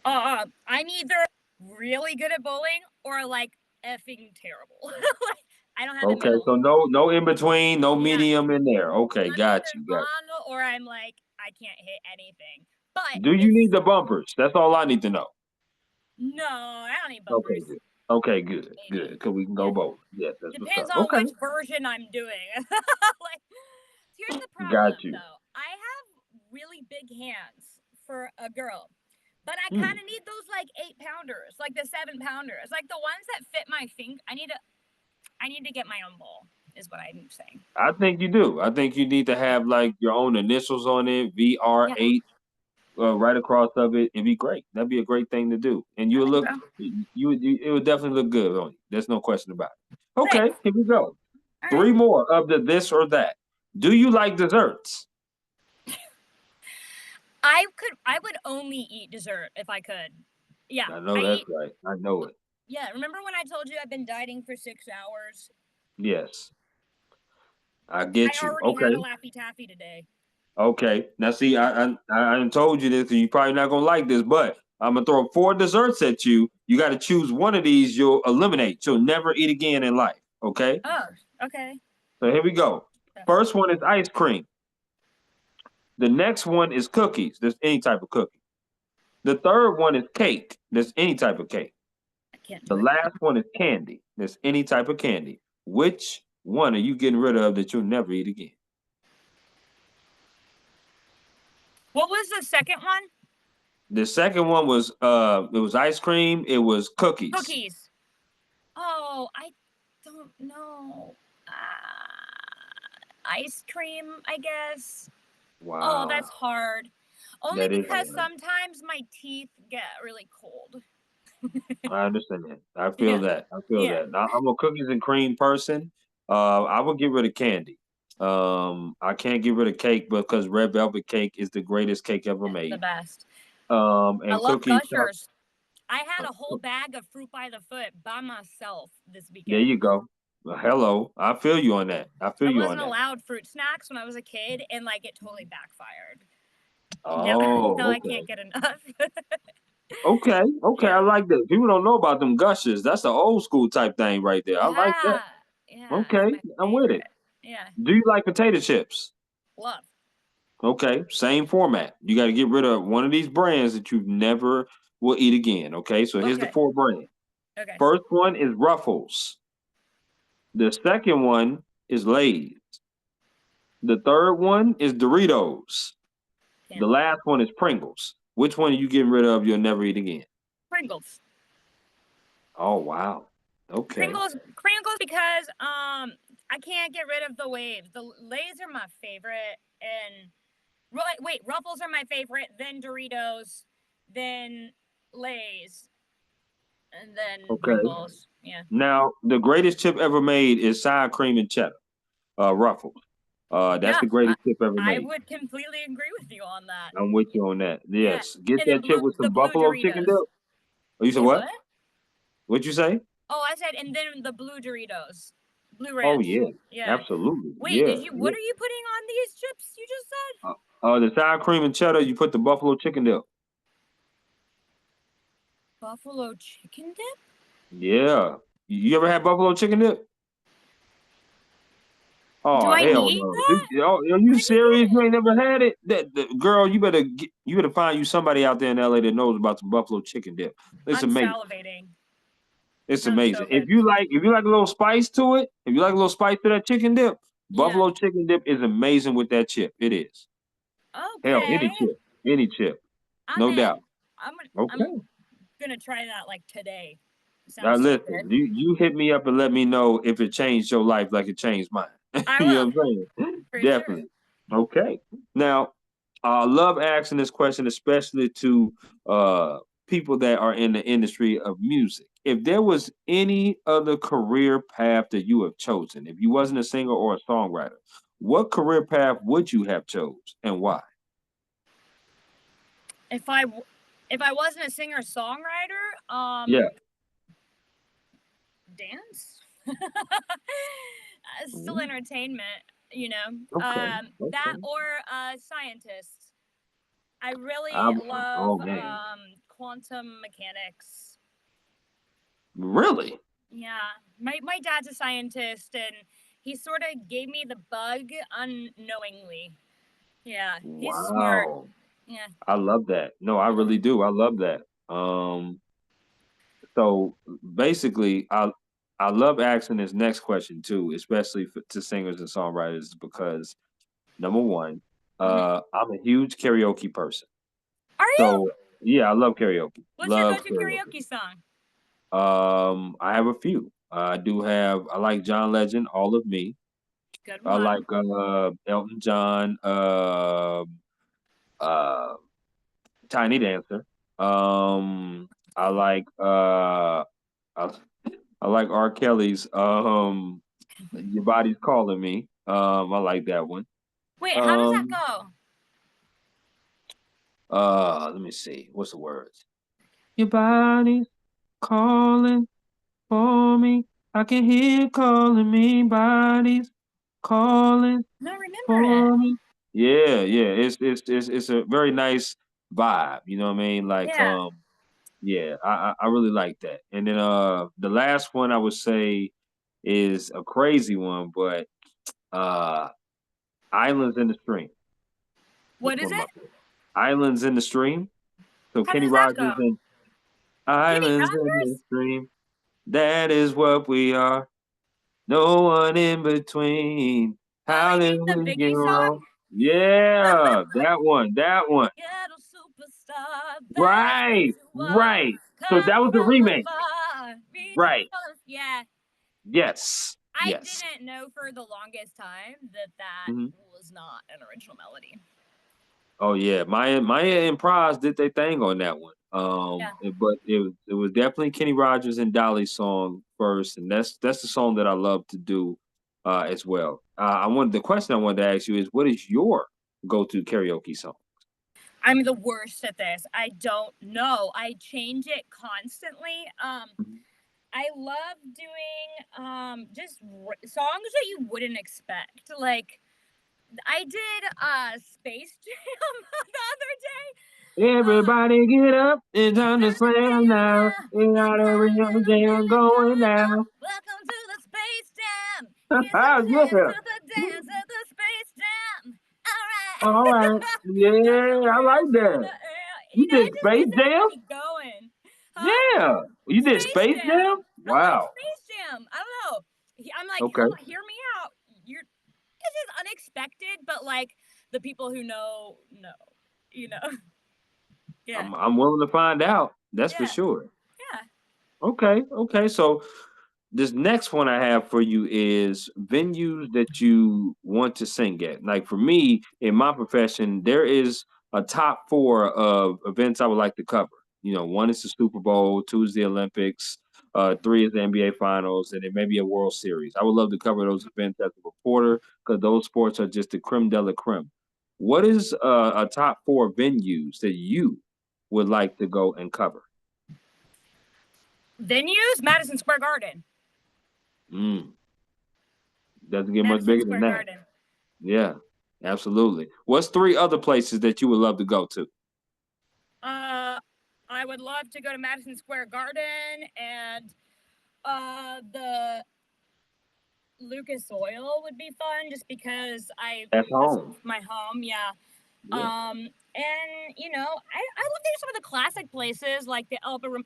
I'm either really good at bowling or like effing terrible. Like, I don't have a Okay, middle. so no in between, no Yeah. medium in there. Okay, I'm got either you, got on or I'm like, I can't hit anything. But Do you need the bumpers? That's all I need to know. no, I don't need Okay, bumpers. good. Okay, good, good. Maybe. Because we can go Yeah. both. Yes, that's what's Depends up. on Okay, which version I'm doing. Like, here's the got problem you. though. I have really big hands for a girl, but I kind Hmm. of need those like 8 pounders, like the 7 pounders, like the ones that fit my finger. I need to get my own bowl, is what I'm saying. I think you do. I think you need to have like your own initials on it, Yeah, VRH, right across of it. It'd be great. That'd be a great thing to do, and you I would think look. so. It would definitely look good on you. There's no question about it. Okay, Thanks. here we go. All right. 3 more of the this or that. Do you like desserts? I would only eat dessert if I could. Yeah, I know I that's eat. right. I know it. Yeah, remember when I told you I've been dieting for 6 hours? Yes, I I get you. already had a Okay. Laffy Taffy today. Okay. Now, see, Yeah. I done told you this, and you're probably not gonna like this, but I'm gonna throw 4 desserts at you. You got to choose one of these. You'll eliminate. You'll never eat again in life. Okay. Oh, okay. So here we go. Yeah. First one is ice cream. The next one is cookies. There's any type of cookie. The third one is cake. There's any type of cake. I can't The do it. last one is candy. There's any type of candy. Which one are you getting rid of that you'll never eat again? What was the second one? The second one was it was ice cream, it was cookies. Cookies. Oh, I don't know. Ice cream, I guess. Oh, Wow. that's hard. Only That is because hard. sometimes my teeth get really cold. I understand that. I feel Yeah. that. I feel Yeah. that. Now, I'm a cookies and cream person. I would get rid of candy. I can't get rid of cake because red velvet cake is the greatest cake ever The made. best. I And love cookies. Gushers. I had a whole bag of fruit by the foot by myself this There you weekend. go. Well, hello. I feel you on that. I feel I you on wasn't that. allowed fruit snacks when I was a kid, and like it totally backfired. Now, now Oh, I okay. can't get enough. Okay, okay, I Yeah. like that. People don't know about them gushers. That's the old school type thing right there. I like that. Yeah. Yeah. It's Okay, my I'm with it. favorite. Yeah. Do you like potato chips? Love. Okay, same format. You got to get rid of one of these brands that you never will eat again. Okay, so here's the Okay. 4 brands. Okay. First one is Ruffles. The second one is Lay's. The third one is Doritos. The Can't. last one is Pringles. Which one are you getting rid of? You'll never eat again. Pringles. Oh wow. Okay. Pringles because I can't get rid of the waves. The Lays are my favorite, and wait, Ruffles are my favorite, then Doritos, then Lays, and then Okay. Pringles. Yeah. Now, the greatest chip ever made is sour cream and cheddar, Ruffles. That's Yeah, the greatest chip ever I made. would completely agree with you on that. I'm with you on that. Yeah, Yes. Get and then that chip with the some blue buffalo chicken dip. Doritos. Oh, you said Wait, what? what? What'd you say? Oh, I said, and then the blue Doritos, blue Oh ranch. yeah. Yeah. Absolutely. Wait, Yeah. did you? Yeah. What are you putting on these chips? You just said The sour cream and cheddar, you put the buffalo chicken dip. buffalo chicken dip. Yeah. You ever had buffalo chicken dip? Do Oh I hell need no! that? Are you Where'd you serious? get You it? ain't never had it? Girl, you better find you somebody out there in LA that knows about some buffalo chicken dip. It's I'm amazing. salivating. It's Sounds so amazing. good. If you like a little spice to it, if you like a little spice to that chicken dip, Yeah. buffalo chicken dip is amazing with that chip. It is. Hell, Okay. any chip, I'm no in. doubt. I'm Okay. gonna try that like today. Now Sounds so listen, good. you hit me up and let me know if it changed your life like it changed mine. I You know will, what I'm saying? for sure. Definitely. Okay. Now, I love asking this question, especially to people that are in the industry of music. If there was any other career path that you have chosen, if you wasn't a singer or a songwriter, what career path would you have chose and why? If I if I wasn't a singer songwriter, Yeah. dance. Still Mhm. entertainment, you know. Okay. That Okay. or scientist. I really I, love oh man. quantum mechanics. Really? Yeah, my dad's a scientist, and he sort of gave me the bug unknowingly. Yeah, he's smart. Wow. Yeah. I love that. No, I really do. I love that. So basically, I love asking this next question too, especially to singers and songwriters, because number one, Mhm. I'm a huge karaoke person. Are you? So yeah, I love karaoke. What's your Love go-to karaoke. karaoke song? I have a few. I do have. I like John Legend, "All of Me." Good I like one. Elton John, uh, "Tiny Dancer." I like I, I like R. Kelly's "Your Body's Calling Me." I like that one. Wait, how does that Um, go? let me see. What's the words? Your body's calling for me. I can hear you calling me. Body's calling I don't remember it. for me. Yeah, yeah. It's a very nice vibe. You know what I mean? Like Yeah. yeah, I really like that. And then the last one I would say is a crazy one, but uh Islands in the Stream. That's What is one of my it? favorites. Islands in the Stream. So How Kenny does that Rogers go? and Kenny Islands in the Rogers? Stream. That is what we are. No one in between. Oh, How you did mean the we get Biggie song? wrong? Yeah, that one, that one. Ghetto superstar, that's what Right, you are. right. So that Come was the from remake. afar, reaching Right. for the... Yeah, Yes. I Yes. didn't know for the longest time that that hmm was not an original melody. Oh yeah, Maya and Praz did their thing on that one. Yeah. But it was definitely Kenny Rogers and Dolly's song first, and that's the song that I love to do as well. The question I wanted to ask you is, what is your go-to karaoke song? I'm the worst at this. I don't know. I change it constantly. Mhm. I love doing just songs that you wouldn't expect. Like I did Space Jam the other day. Everybody get up! It's It's time to time to slam jam now. now. We It's got a time to real the jam jam going going on. down. Welcome to the Space Jam. Here's a Ah, chance yeah. to the dance of the Space Jam. All right. All right. Got Yeah, some I like friends in that. the air. You You know, did it just Space gets Jam? everybody going. Huh? Yeah. You did Space Space Jam? Jam. I love Wow. Space Jam. I don't know. I'm like, Okay. hold on, hear me out. You're This is unexpected, but like the people who know, you know. Yeah. I'm willing to find out. That's for Yeah. sure. Yeah. Okay. Okay. So this next one I have for you is venues that you want to sing at. Like for me, in my profession, there is a top four of events I would like to cover. One is the Super Bowl, two is the Olympics, three is the NBA Finals, and then maybe a World Series. I would love to cover those events as a reporter because those sports are just the creme de la creme. What is a top four venues that you would like to go and cover? Venues, Madison Square Garden. Mm, doesn't get much Madison bigger than Square that. Garden. Yeah, absolutely. What's three other places that you would love to go to? Uh, I would love to go to Madison Square Garden and the Lucas Oil would be fun just because At that's home. my home. Yeah. Yeah. And I love to do some of the classic places like the Elba Room.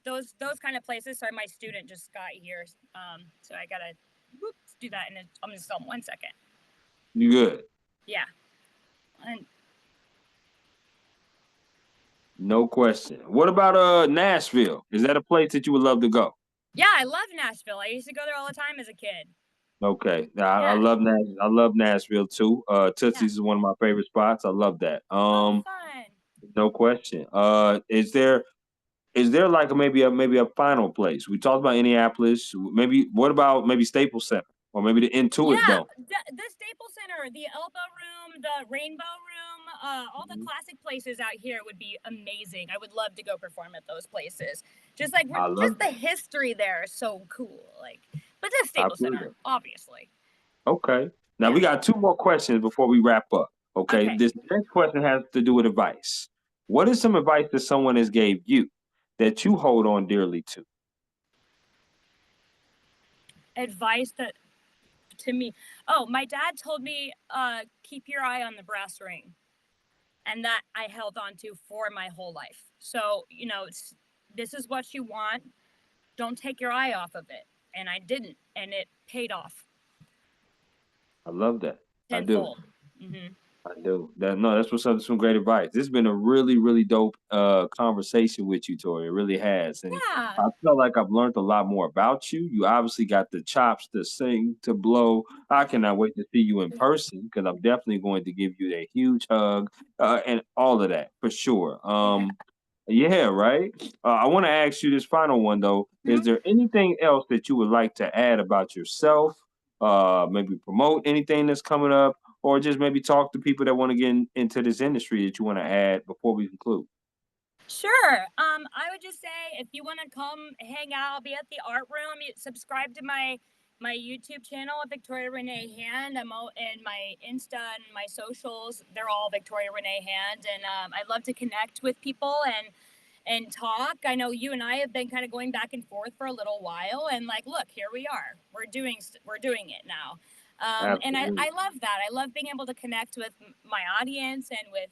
Those kind of places. Sorry, my student just got here. So I gotta do that, and I'm gonna stop 1 second. You good? Yeah. And No question. What about Nashville? Is that a place that you would love to go? yeah, I love Nashville. I used to go there all the time as a kid. Okay. I Yeah. love I love Nashville too. Yeah. Tootsie's is one of my favorite spots. I love that. Oh, fun. No question. Is there like maybe a final place? We talked about Indianapolis. Maybe what about maybe Staples Center or maybe the Intuit Yeah, Dome? the Staples Center, the Elbow Room, the Rainbow Room, all the Mhm. classic places out here would be amazing. I would love to go perform at those places. Just like I just love the that. history there is so cool. Like, but the I Staples feel Center, that. obviously. Okay. Now Yeah. we got two more questions before we wrap up. Okay. Okay. This next question has to do with advice. What is some advice that someone has gave you that you hold on dearly to? Advice that to me. Oh, my dad told me, keep your eye on the brass ring. And that I held on to for my whole life. So, this is what you want. Don't take your eye off of it. And I didn't. And it paid off I love that. I do. tenfold. Mm-hmm. I do. That's what's up. Some great advice. This has been a really, really dope conversation with you, Tori. It really has. And Yeah. I feel like I've learned a lot more about you. You obviously got the chops to sing, to blow. I cannot wait to see you in person because I'm definitely going to give you a huge hug and all of that for sure. Yeah. Yeah, right. I want to ask you this final one though. Is Mm-hmm. there anything else that you would like to add about yourself? Maybe promote anything that's coming up, or just maybe talk to people that want to get into this industry that you want to add before we conclude. Sure. I would just say if you want to come hang out, be at the art room, subscribe to my YouTube channel, Victoria Renee Hand. And my Insta and my socials. They're all Victoria Renee Hand, and I'd love to connect with people and talk. I know you and I have been kind of going back and forth for a little while, and like, look, here we are. We're doing it now. And Absolutely. I love that. I love being able to connect with my audience and with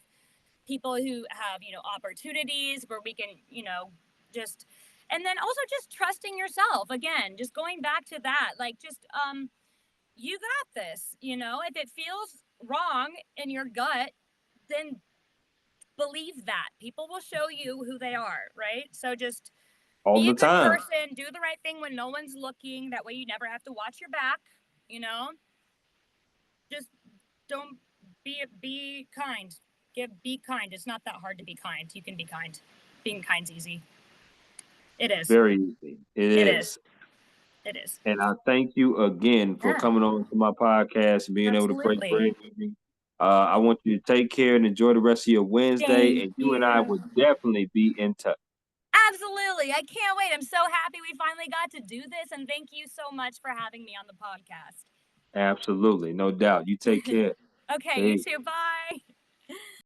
people who have opportunities where we can just and then also just trusting yourself again, just going back to that, like, just you got this. If it feels wrong in your gut, then believe that people will show you who they are, right? So just All be a the good time. person, do the right thing when no one's looking. That way you never have to watch your back. you know just don't be kind. Be kind. It's not that hard to be kind. You can be kind. Being kind's easy. It is. Very easy. It It is. is. It is. And I thank you again for Yeah, coming on to my podcast and being able to break bread absolutely. with me. I want you to take care and enjoy the rest of your Wednesday, Thank and you and I you. will definitely be in touch. Absolutely. I can't wait. I'm so happy we finally got to do this. And thank you so much for having me on the podcast. Absolutely, no doubt. You take care. Okay, you Peace. too. Bye.